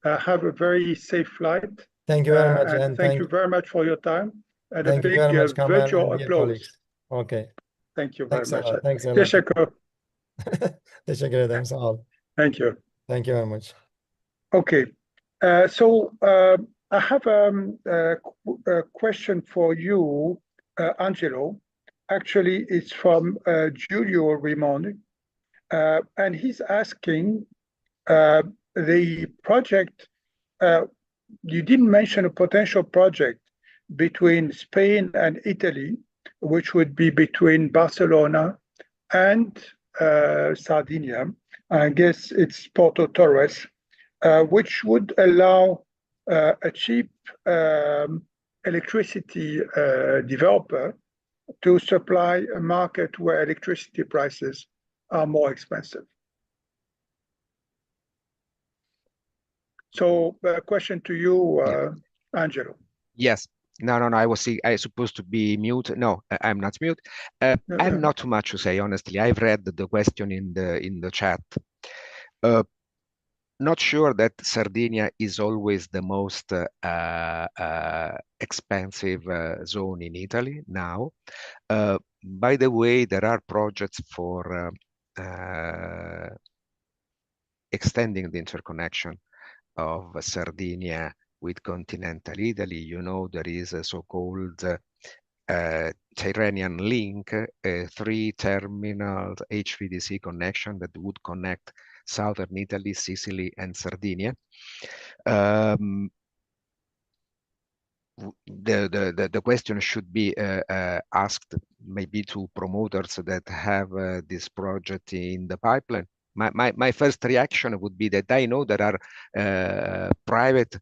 Have a very safe flight. Thank you very much. And thank you very much for your time. And thank a big you very much, Kamal, virtual and dear applause. colleagues. Okay. Thank you very much. Thanks a lot. Teşekkür ederim. Sağ ol. Thank you. Thank you very much. Okay. So I have a question for you, Angelo. Actually, it's from Giulio Rimoni. And he's asking the project, you didn't mention a potential project between Spain and Italy, which would be between Barcelona and Sardinia. I guess it's Porto Torres, which would allow a cheap electricity developer to supply a market where electricity prices are more expensive. So, question to you, Angelo. Yes. No. I was supposed to be mute. No, I'm not mute. I have not too much to say, honestly. I've read the question in the chat. Not sure that Sardinia is always the most expensive zone in Italy now. By the way, there are projects for extending the interconnection of Sardinia with continental Italy. You know, there is a so-called Tyrrhenian link, a 3-terminal HVDC connection that would connect southern Italy, Sicily, and Sardinia. The question should be asked maybe to promoters that have this project in the pipeline. My first reaction would be that I know there are private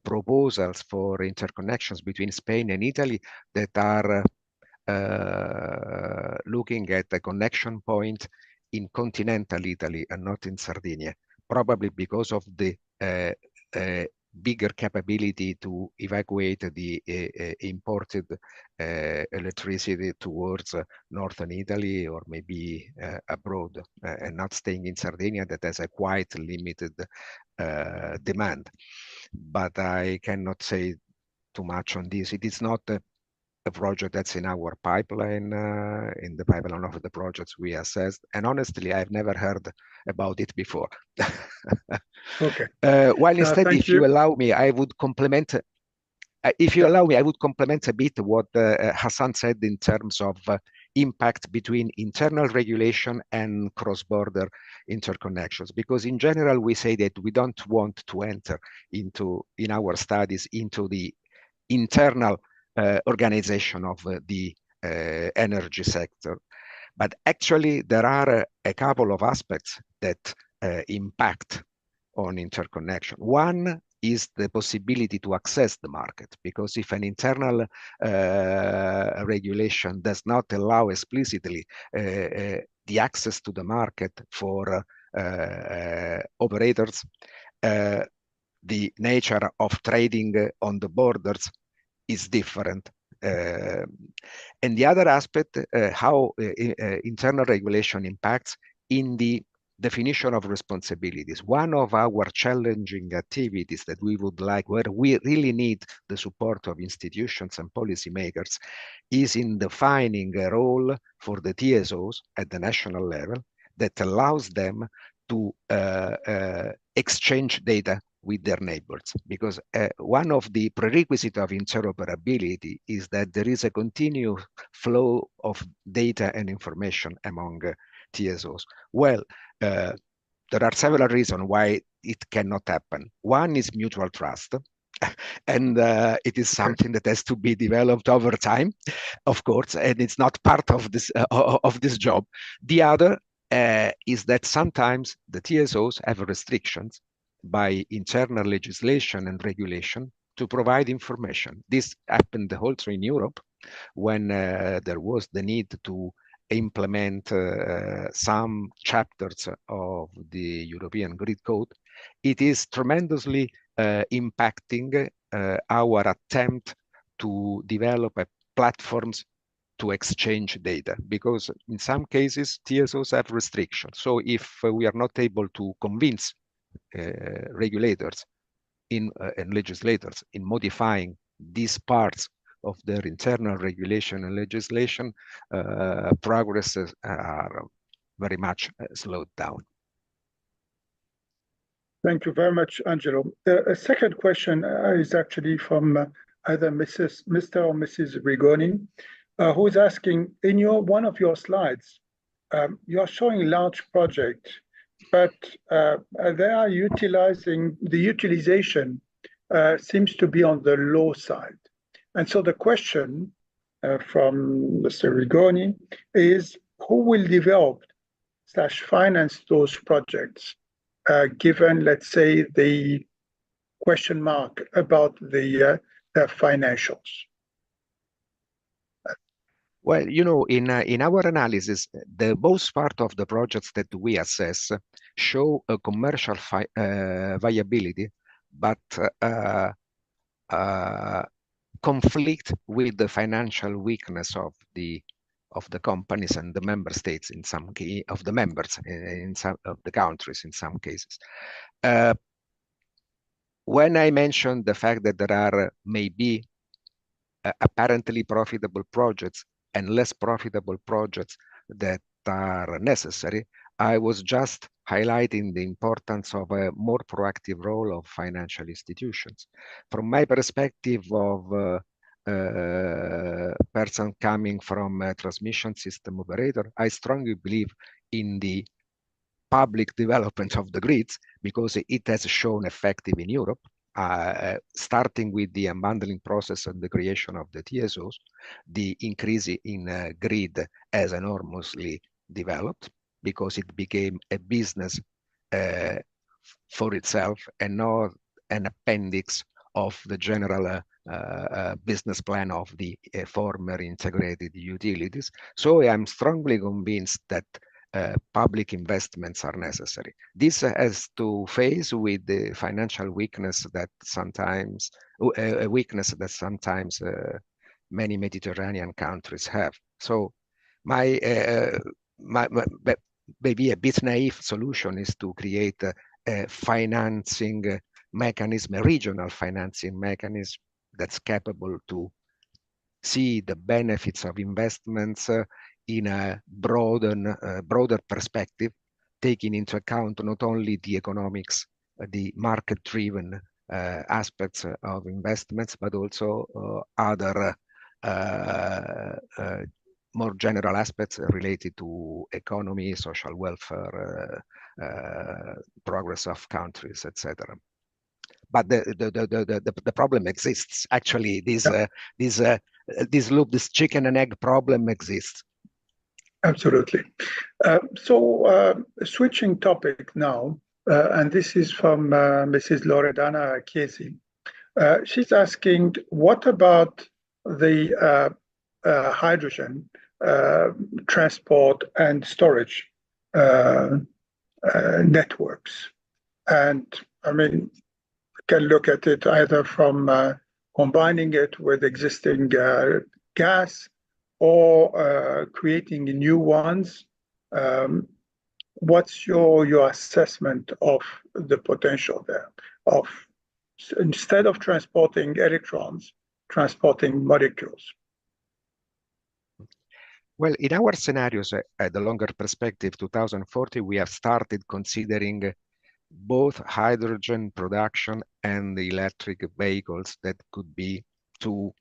proposals for interconnections between Spain and Italy that are looking at a connection point in continental Italy and not in Sardinia, probably because of the bigger capability to evacuate the imported electricity towards northern Italy or maybe abroad, and not staying in Sardinia that has a quite limited demand. But I cannot say too much on this. It is not a project that's in our pipeline, in the pipeline of the projects we assessed. And honestly, I've never heard about it before. Okay. While instead, if you allow me, I would complement. If you allow me, I would complement a bit what Hassan said in terms of impact between internal regulation and cross-border interconnections. Because in general, we say that we don't want to enter into, in our studies, into the internal organization of the energy sector. But actually, there are a couple of aspects that impact on interconnection. One is the possibility to access the market, because if an internal regulation does not allow explicitly the access to the market for operators, the nature of trading on the borders is different. And the other aspect, how internal regulation impacts in the definition of responsibilities. One of our challenging activities that we would like, where we really need the support of institutions and policymakers, is in defining a role for the TSOs at the national level that allows them to exchange data with their neighbors. Because one of the prerequisites of interoperability is that there is a continuous flow of data and information among TSOs. Well, there are several reasons why it cannot happen. One is mutual trust. And it is something that has to be developed over time, of course, and it's not part of this job. The other is that sometimes the TSOs have restrictions by internal legislation and regulation to provide information. This happened also in Europe when there was the need to implement some chapters of the European Grid Code. It is tremendously impacting our attempt to develop platforms to exchange data, because in some cases TSOs have restrictions. So if we are not able to convince regulators and legislators in modifying these parts of their internal regulation and legislation, progresses are very much slowed down. Thank you very much, Angelo. A second question is actually from either Mr. or Mrs. Rigoni, who is asking, in one of your slides, you are showing large projects, but they are the utilization seems to be on the low side. And so the question from Mr. Rigoni is, who will develop / finance those projects, given, let's say, the question mark about the financials? Well, you know, in our analysis, the most part of the projects that we assess show a commercial viability, but conflict with the financial weakness of the companies and the member states in some of the members in some of the countries in some cases. When I mentioned the fact that there are maybe apparently profitable projects and less profitable projects that are necessary, I was just highlighting the importance of a more proactive role of financial institutions. From my perspective of person coming from a transmission system operator, I strongly believe in the public development of the grids, because it has shown effective in Europe, starting with the unbundling process and the creation of the TSOs. The increase in grid has enormously developed because it became a business for itself and not an appendix of the general business plan of the former integrated utilities. So I'm strongly convinced that public investments are necessary. This has to face with the financial weakness that sometimes, many Mediterranean countries have. So my maybe a bit naive solution is to create a financing mechanism, a regional financing mechanism that's capable to see the benefits of investments in a broader perspective, taking into account not only the economics, the market-driven aspects of investments, but also other more general aspects related to economy, social welfare, progress of countries, etc. But the problem exists. Actually, this chicken and egg problem exists. Absolutely. So switching topic now, and this is from Mrs. Loredana Chiesi. She's asking, what about the hydrogen transport and storage networks? And I mean, can look at it either from combining it with existing gas or creating new ones. what's your assessment of the potential there of instead of transporting electrons, transporting molecules? Well, in our scenarios, at the longer perspective, 2040, we have started considering both hydrogen production and the electric vehicles that could be two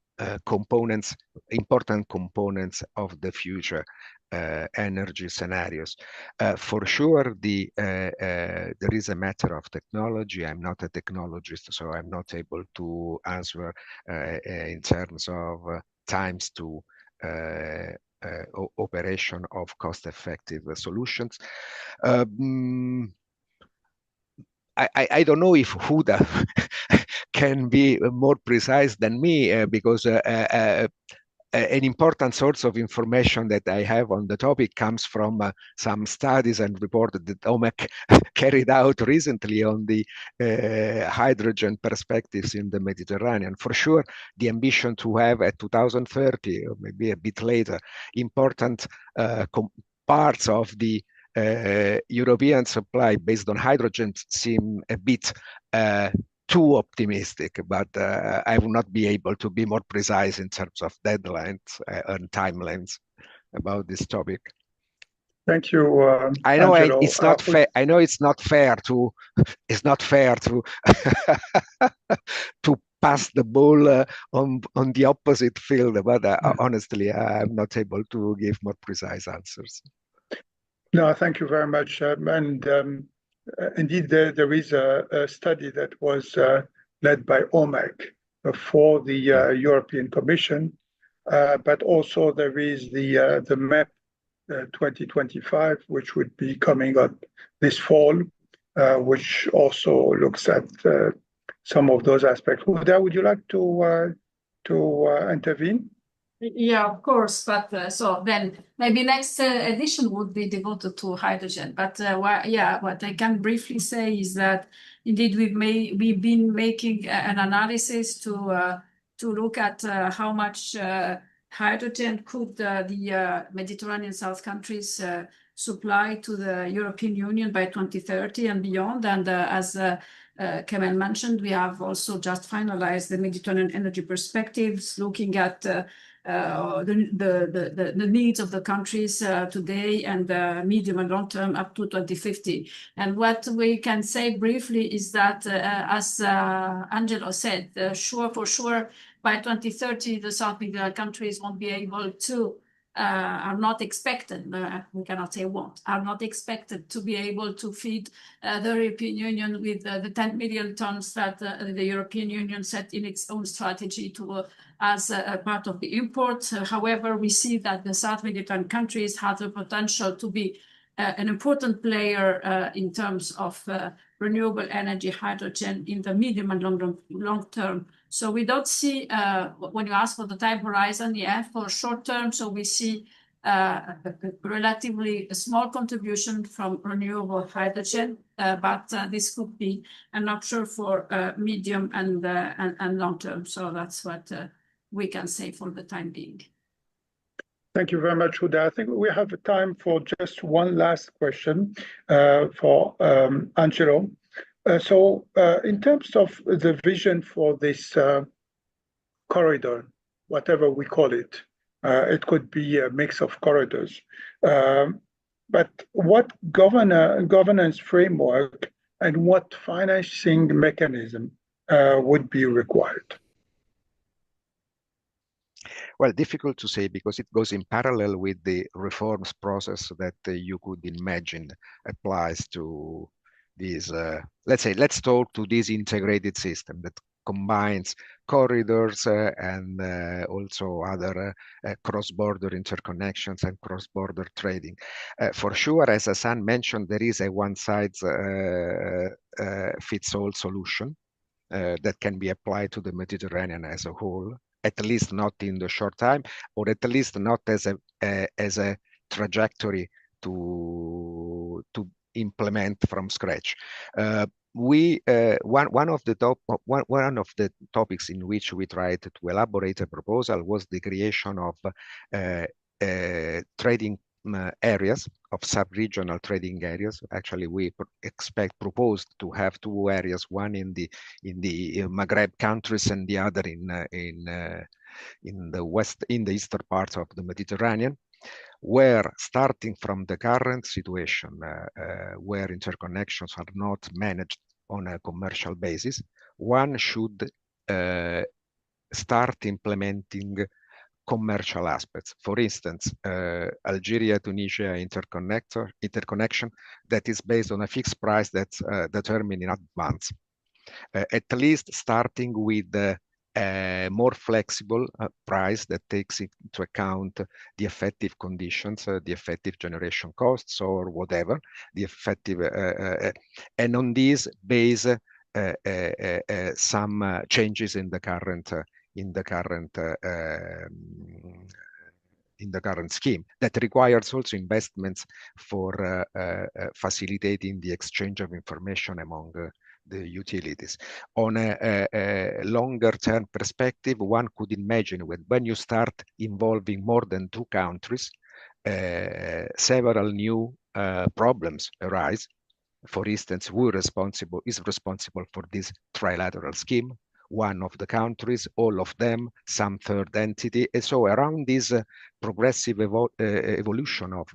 components, important components of the future energy scenarios. For sure, there is a matter of technology. I'm not a technologist, so I'm not able to answer in terms of times to operation of cost-effective solutions. I don't know if Huda can be more precise than me because an important source of information that I have on the topic comes from some studies and reports that OMEC carried out recently on the hydrogen perspectives in the Mediterranean. For sure, the ambition to have at 2030, or maybe a bit later, important parts of the European supply based on hydrogen seem a bit too optimistic, but I will not be able to be more precise in terms of deadlines and timelines about this topic. Thank you, I know Angelo. it's not fair. I know it's not fair to to pass the ball on the opposite field, but honestly, I'm not able to give more precise answers. No, thank you very much. Indeed, there is a study that was led by OMEC for the European Commission, but also there is the MEP 2025, which would be coming up this fall, which also looks at some of those aspects. Huda, would you like to intervene? Yeah, of course. But so then maybe next edition would be devoted to hydrogen. But what I can briefly say is that indeed we've been making an analysis to look at how much hydrogen could the Mediterranean South countries supply to the European Union by 2030 and beyond. And as Kemal mentioned, we have also just finalized the Mediterranean energy perspectives, looking at the needs of the countries today and medium and long term up to 2050. And what we can say briefly is that, as Angelo said, for sure, by 2030, the South Mediterranean countries won't be able to, are not expected, we cannot say won't, are not expected to be able to feed the European Union with the 10 million tons that the European Union set in its own strategy to as a part of the imports. However, we see that the South Mediterranean countries have the potential to be an important player in terms of renewable energy, hydrogen in the medium and long term. So we don't see, when you ask for the time horizon, for short term, so we see relatively a small contribution from renewable hydrogen, but this could be an option for medium and long term. So that's what we can say for the time being. Thank you very much, Huda. I think we have time for just one last question for Angelo. In terms of the vision for this corridor, whatever we call it, it could be a mix of corridors. But what governance framework and what financing mechanism would be required? Well, difficult to say because it goes in parallel with the reforms process that you could imagine applies to these, let's talk to this integrated system that combines corridors and also other cross-border interconnections and cross-border trading. For sure, as Hassan mentioned, there is a one-size-fits-all solution that can be applied to the Mediterranean as a whole, at least not in the short time, or at least not as a trajectory to implement from scratch. One of the topics in which we tried to elaborate a proposal was the creation of trading areas of sub-regional trading areas. Actually, we proposed to have two areas, one in the Maghreb countries and the other in the eastern part of the Mediterranean, where, starting from the current situation, where interconnections are not managed on a commercial basis, one should start implementing commercial aspects. For instance, Algeria-Tunisia interconnection that is based on a fixed price that's determined in advance. At least starting with a more flexible price that takes into account the effective conditions, the effective generation costs, or whatever, the effective, and on this base some changes in the current scheme that requires also investments for facilitating the exchange of information among the utilities. On a longer term perspective, one could imagine when you start involving more than two countries, several new problems arise. For instance, who is responsible for this trilateral scheme? One of the countries, all of them, some third entity. And so around this progressive evolution of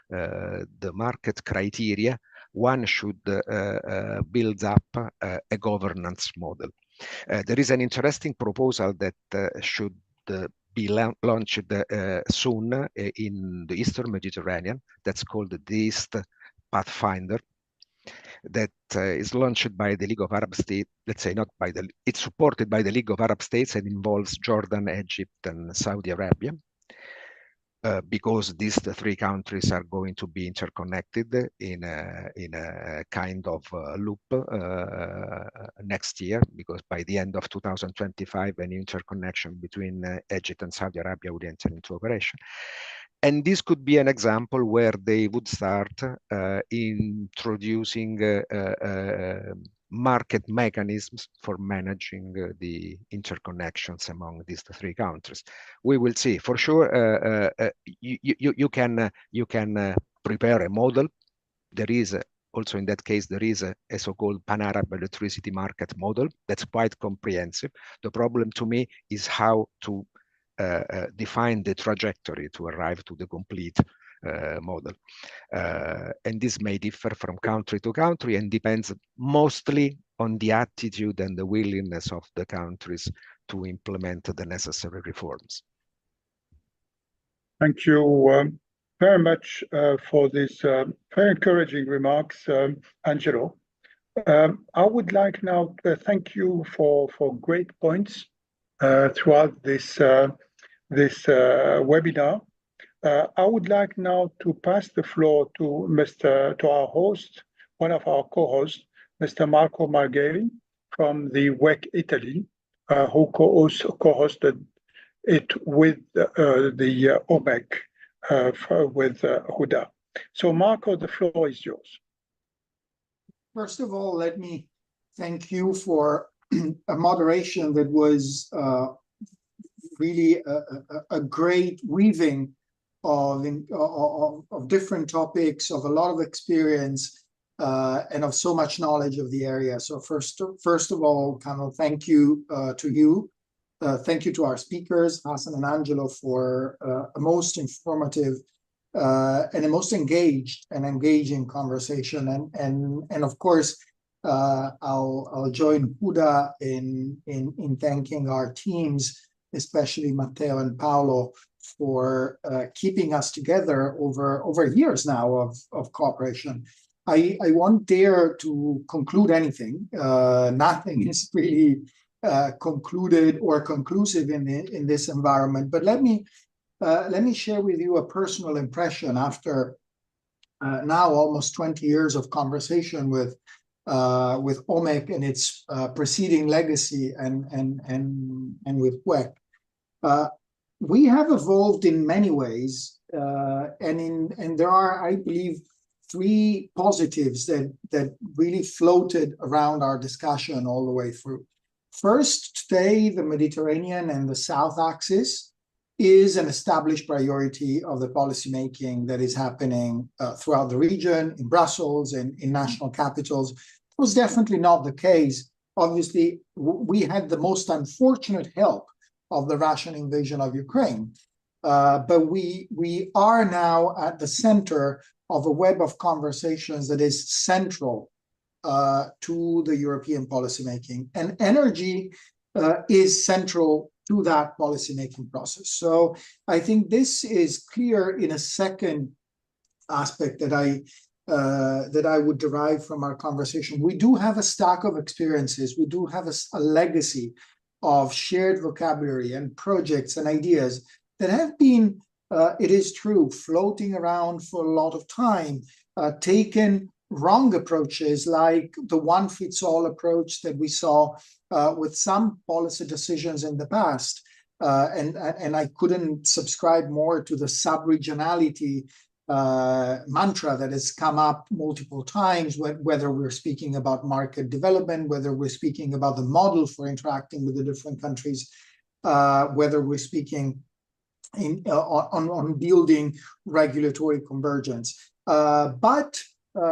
the market criteria, one should build up a governance model. There is an interesting proposal that should be launched soon in the Eastern Mediterranean. That's called the East Pathfinder. That is launched by the League of Arab States. Let's say not by the. It's supported by the League of Arab States and involves Jordan, Egypt, and Saudi Arabia. Because these three countries are going to be interconnected in a kind of loop next year, because by the end of 2025, an interconnection between Egypt and Saudi Arabia would enter into operation. And this could be an example where they would start introducing market mechanisms for managing the interconnections among these three countries. We will see. For sure, you can prepare a model. There is also, in that case, there is a so-called Pan-Arab electricity market model that's quite comprehensive. The problem to me is how to define the trajectory to arrive to the complete model. And this may differ from country to country and depends mostly on the attitude and the willingness of the countries to implement the necessary reforms. Thank you very much for these very encouraging remarks, Angelo. I would like now to thank you for great points throughout this webinar. I would like now to pass the floor to our host, one of our co-hosts, Mr. Marco Margheri from the WEC Italy, who co-hosted it with the OMEC with Huda. So Marco, the floor is yours. First of all, let me thank you for a moderation that was really a great weaving of different topics, of a lot of experience, and of so much knowledge of the area. So first of all, Carlo, thank you to you. Thank you to our speakers, Hassan and Angelo, for a most informative and a most engaged and engaging conversation. And of course, I'll join Huda in thanking our teams, especially Matteo and Paolo, for keeping us together over years now of cooperation. I won't dare to conclude anything. Nothing is really concluded or conclusive in this environment. But let me share with you a personal impression after now almost 20 years of conversation with OMEC and its preceding legacy and with WEC. We have evolved in many ways, and there are, I believe, three positives that really floated around our discussion all the way through. First, today, the Mediterranean and the South axis is an established priority of the policymaking that is happening throughout the region, in Brussels and in national capitals. It was definitely not the case. Obviously, we had the most unfortunate help of the Russian invasion of Ukraine. But we are now at the center of a web of conversations that is central to the European policymaking. And energy is central to that policymaking process. So I think this is clear in a second aspect that I would derive from our conversation. We do have a stack of experiences. We do have a legacy of shared vocabulary and projects and ideas that have been, it is true, floating around for a lot of time, taken wrong approaches like the one-fits-all approach that we saw with some policy decisions in the past. And I couldn't subscribe more to the sub-regionality mantra that has come up multiple times, whether we're speaking about market development, whether we're speaking about the model for interacting with the different countries, whether we're speaking on building regulatory convergence. But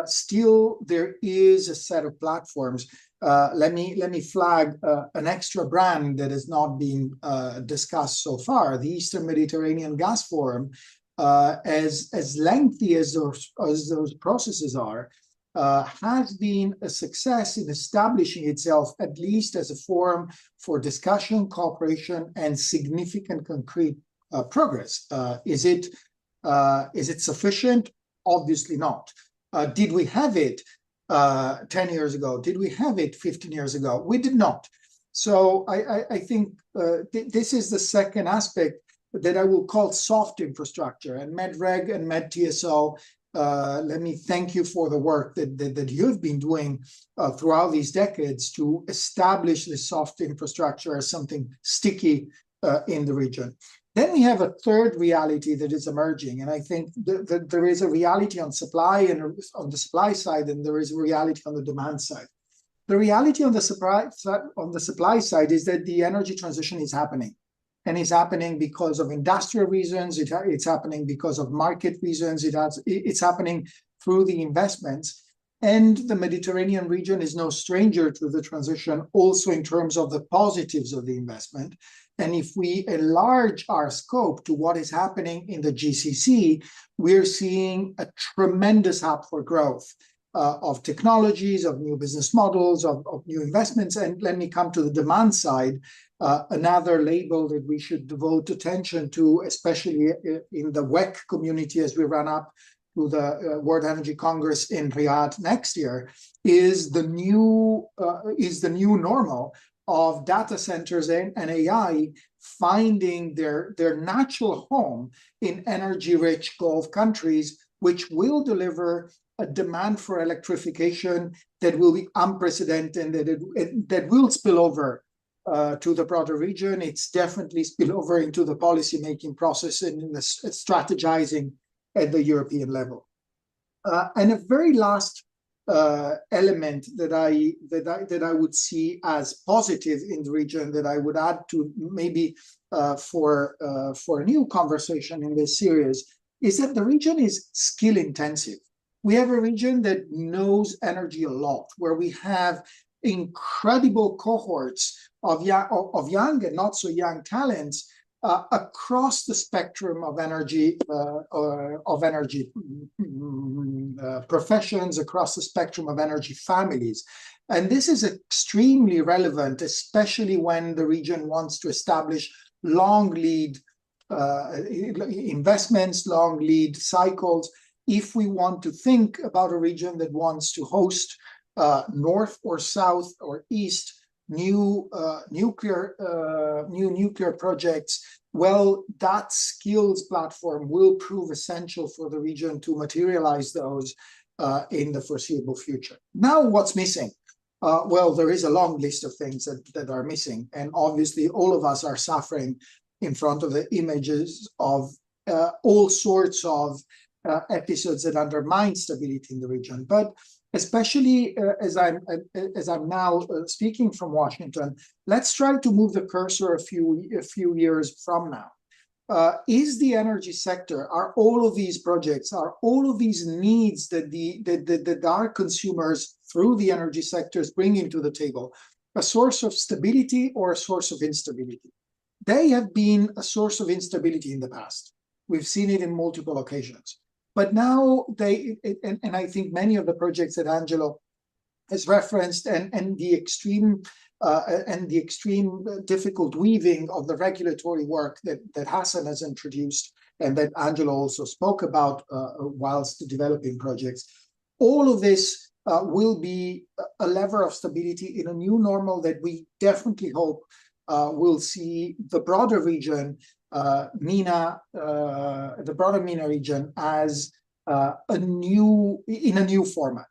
still, there is a set of platforms. Let me flag an extra brand that has not been discussed so far. The Eastern Mediterranean Gas Forum, as lengthy as those processes are, has been a success in establishing itself at least as a forum for discussion, cooperation, and significant concrete progress. Is it sufficient? Obviously not. Did we have it 10 years ago? Did we have it 15 years ago? We did not. So I think this is the second aspect that I will call soft infrastructure. And MedReg and MedTSO, let me thank you for the work that you've been doing throughout these decades to establish this soft infrastructure as something sticky in the region. Then we have a third reality that is emerging, and I think that there is a reality on supply and on the supply side, and there is a reality on the demand side. The reality on the supply side is that the energy transition is happening, and it's happening because of industrial reasons. It's happening because of market reasons. It's happening through the investments, and the Mediterranean region is no stranger to the transition, also in terms of the positives of the investment. And if we enlarge our scope to what is happening in the GCC, we're seeing a tremendous hub for growth of technologies, of new business models, of new investments. And let me come to the demand side, another label that we should devote attention to, especially in the WEC community as we run up to the World Energy Congress in Riyadh next year, is the new normal of data centers and AI finding their natural home in energy-rich Gulf countries, which will deliver a demand for electrification that will be unprecedented, that will spill over to the broader region. It's definitely spill over into the policy-making process and in the strategizing at the European level. And a very last element that I would see as positive in the region that I would add to maybe for a new conversation in this series is that the region is skill intensive. We have a region that knows energy a lot, where we have incredible cohorts of young and not so young talents across the spectrum of energy professions, across the spectrum of energy families. And this is extremely relevant, especially when the region wants to establish long lead investments, long lead cycles. If we want to think about a region that wants to host north or south or east new nuclear projects, well, that skills platform will prove essential for the region to materialize those in the foreseeable future. Now, what's missing? Well, there is a long list of things that are missing, and obviously all of us are suffering in front of the images of all sorts of episodes that undermine stability in the region. But especially as I'm now speaking from Washington, let's try to move the cursor a few years from now. is the energy sector, are all of these projects, are all of these needs that our consumers through the energy sectors bring into the table, a source of stability or a source of instability? They have been a source of instability in the past. We've seen it in multiple occasions. But now and I think many of the projects that Angelo has referenced and the extreme difficult weaving of the regulatory work that Hassan has introduced and that Angelo also spoke about whilst developing projects, all of this will be a lever of stability in a new normal that we definitely hope will see the broader region, MENA, the broader MENA region as in a new format.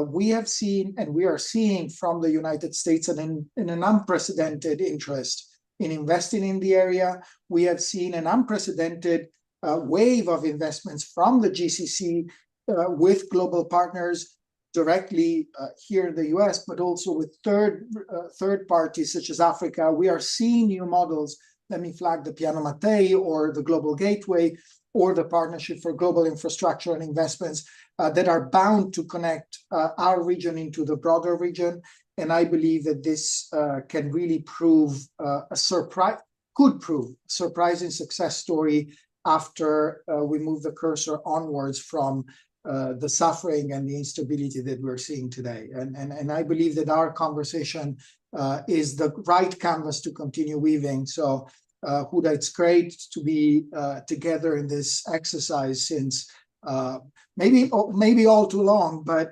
We have seen and we are seeing from the United States in an unprecedented interest in investing in the area. We have seen an unprecedented wave of investments from the GCC with global partners directly here in the US, but also with third parties such as Africa. We are seeing new models. Let me flag the Piano Mattei or the Global Gateway or the Partnership for Global Infrastructure and Investments that are bound to connect our region into the broader region. And I believe that this can really prove could prove a surprising success story after we move the cursor onwards from the suffering and the instability that we're seeing today. And I believe that our conversation is the right canvas to continue weaving. So Huda, it's great to be together in this exercise since maybe all too long, but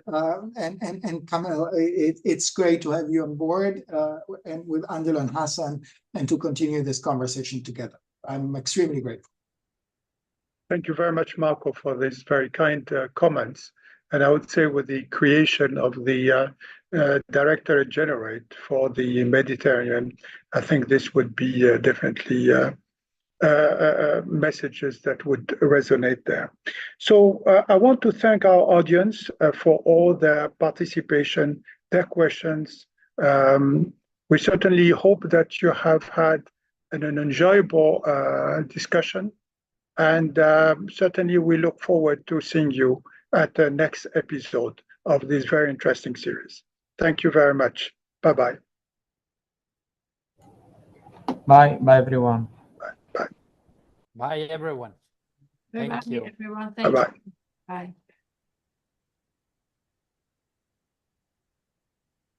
and Kamel, it's great to have you on board and with Angelo and Hassan and to continue this conversation together. I'm extremely grateful. Thank you very much, Marco, for these very kind comments. And I would say with the creation of the Directorate General for the Mediterranean, I think this would be definitely messages that would resonate there. So I want to thank our audience for all their participation, their questions. We certainly hope that you have had an enjoyable discussion. And certainly we look forward to seeing you at the next episode of this very interesting series. Thank you very much. Bye-bye. Bye. Bye, everyone. Bye. Bye, everyone. Thank you. Everyone. Thank you. Bye.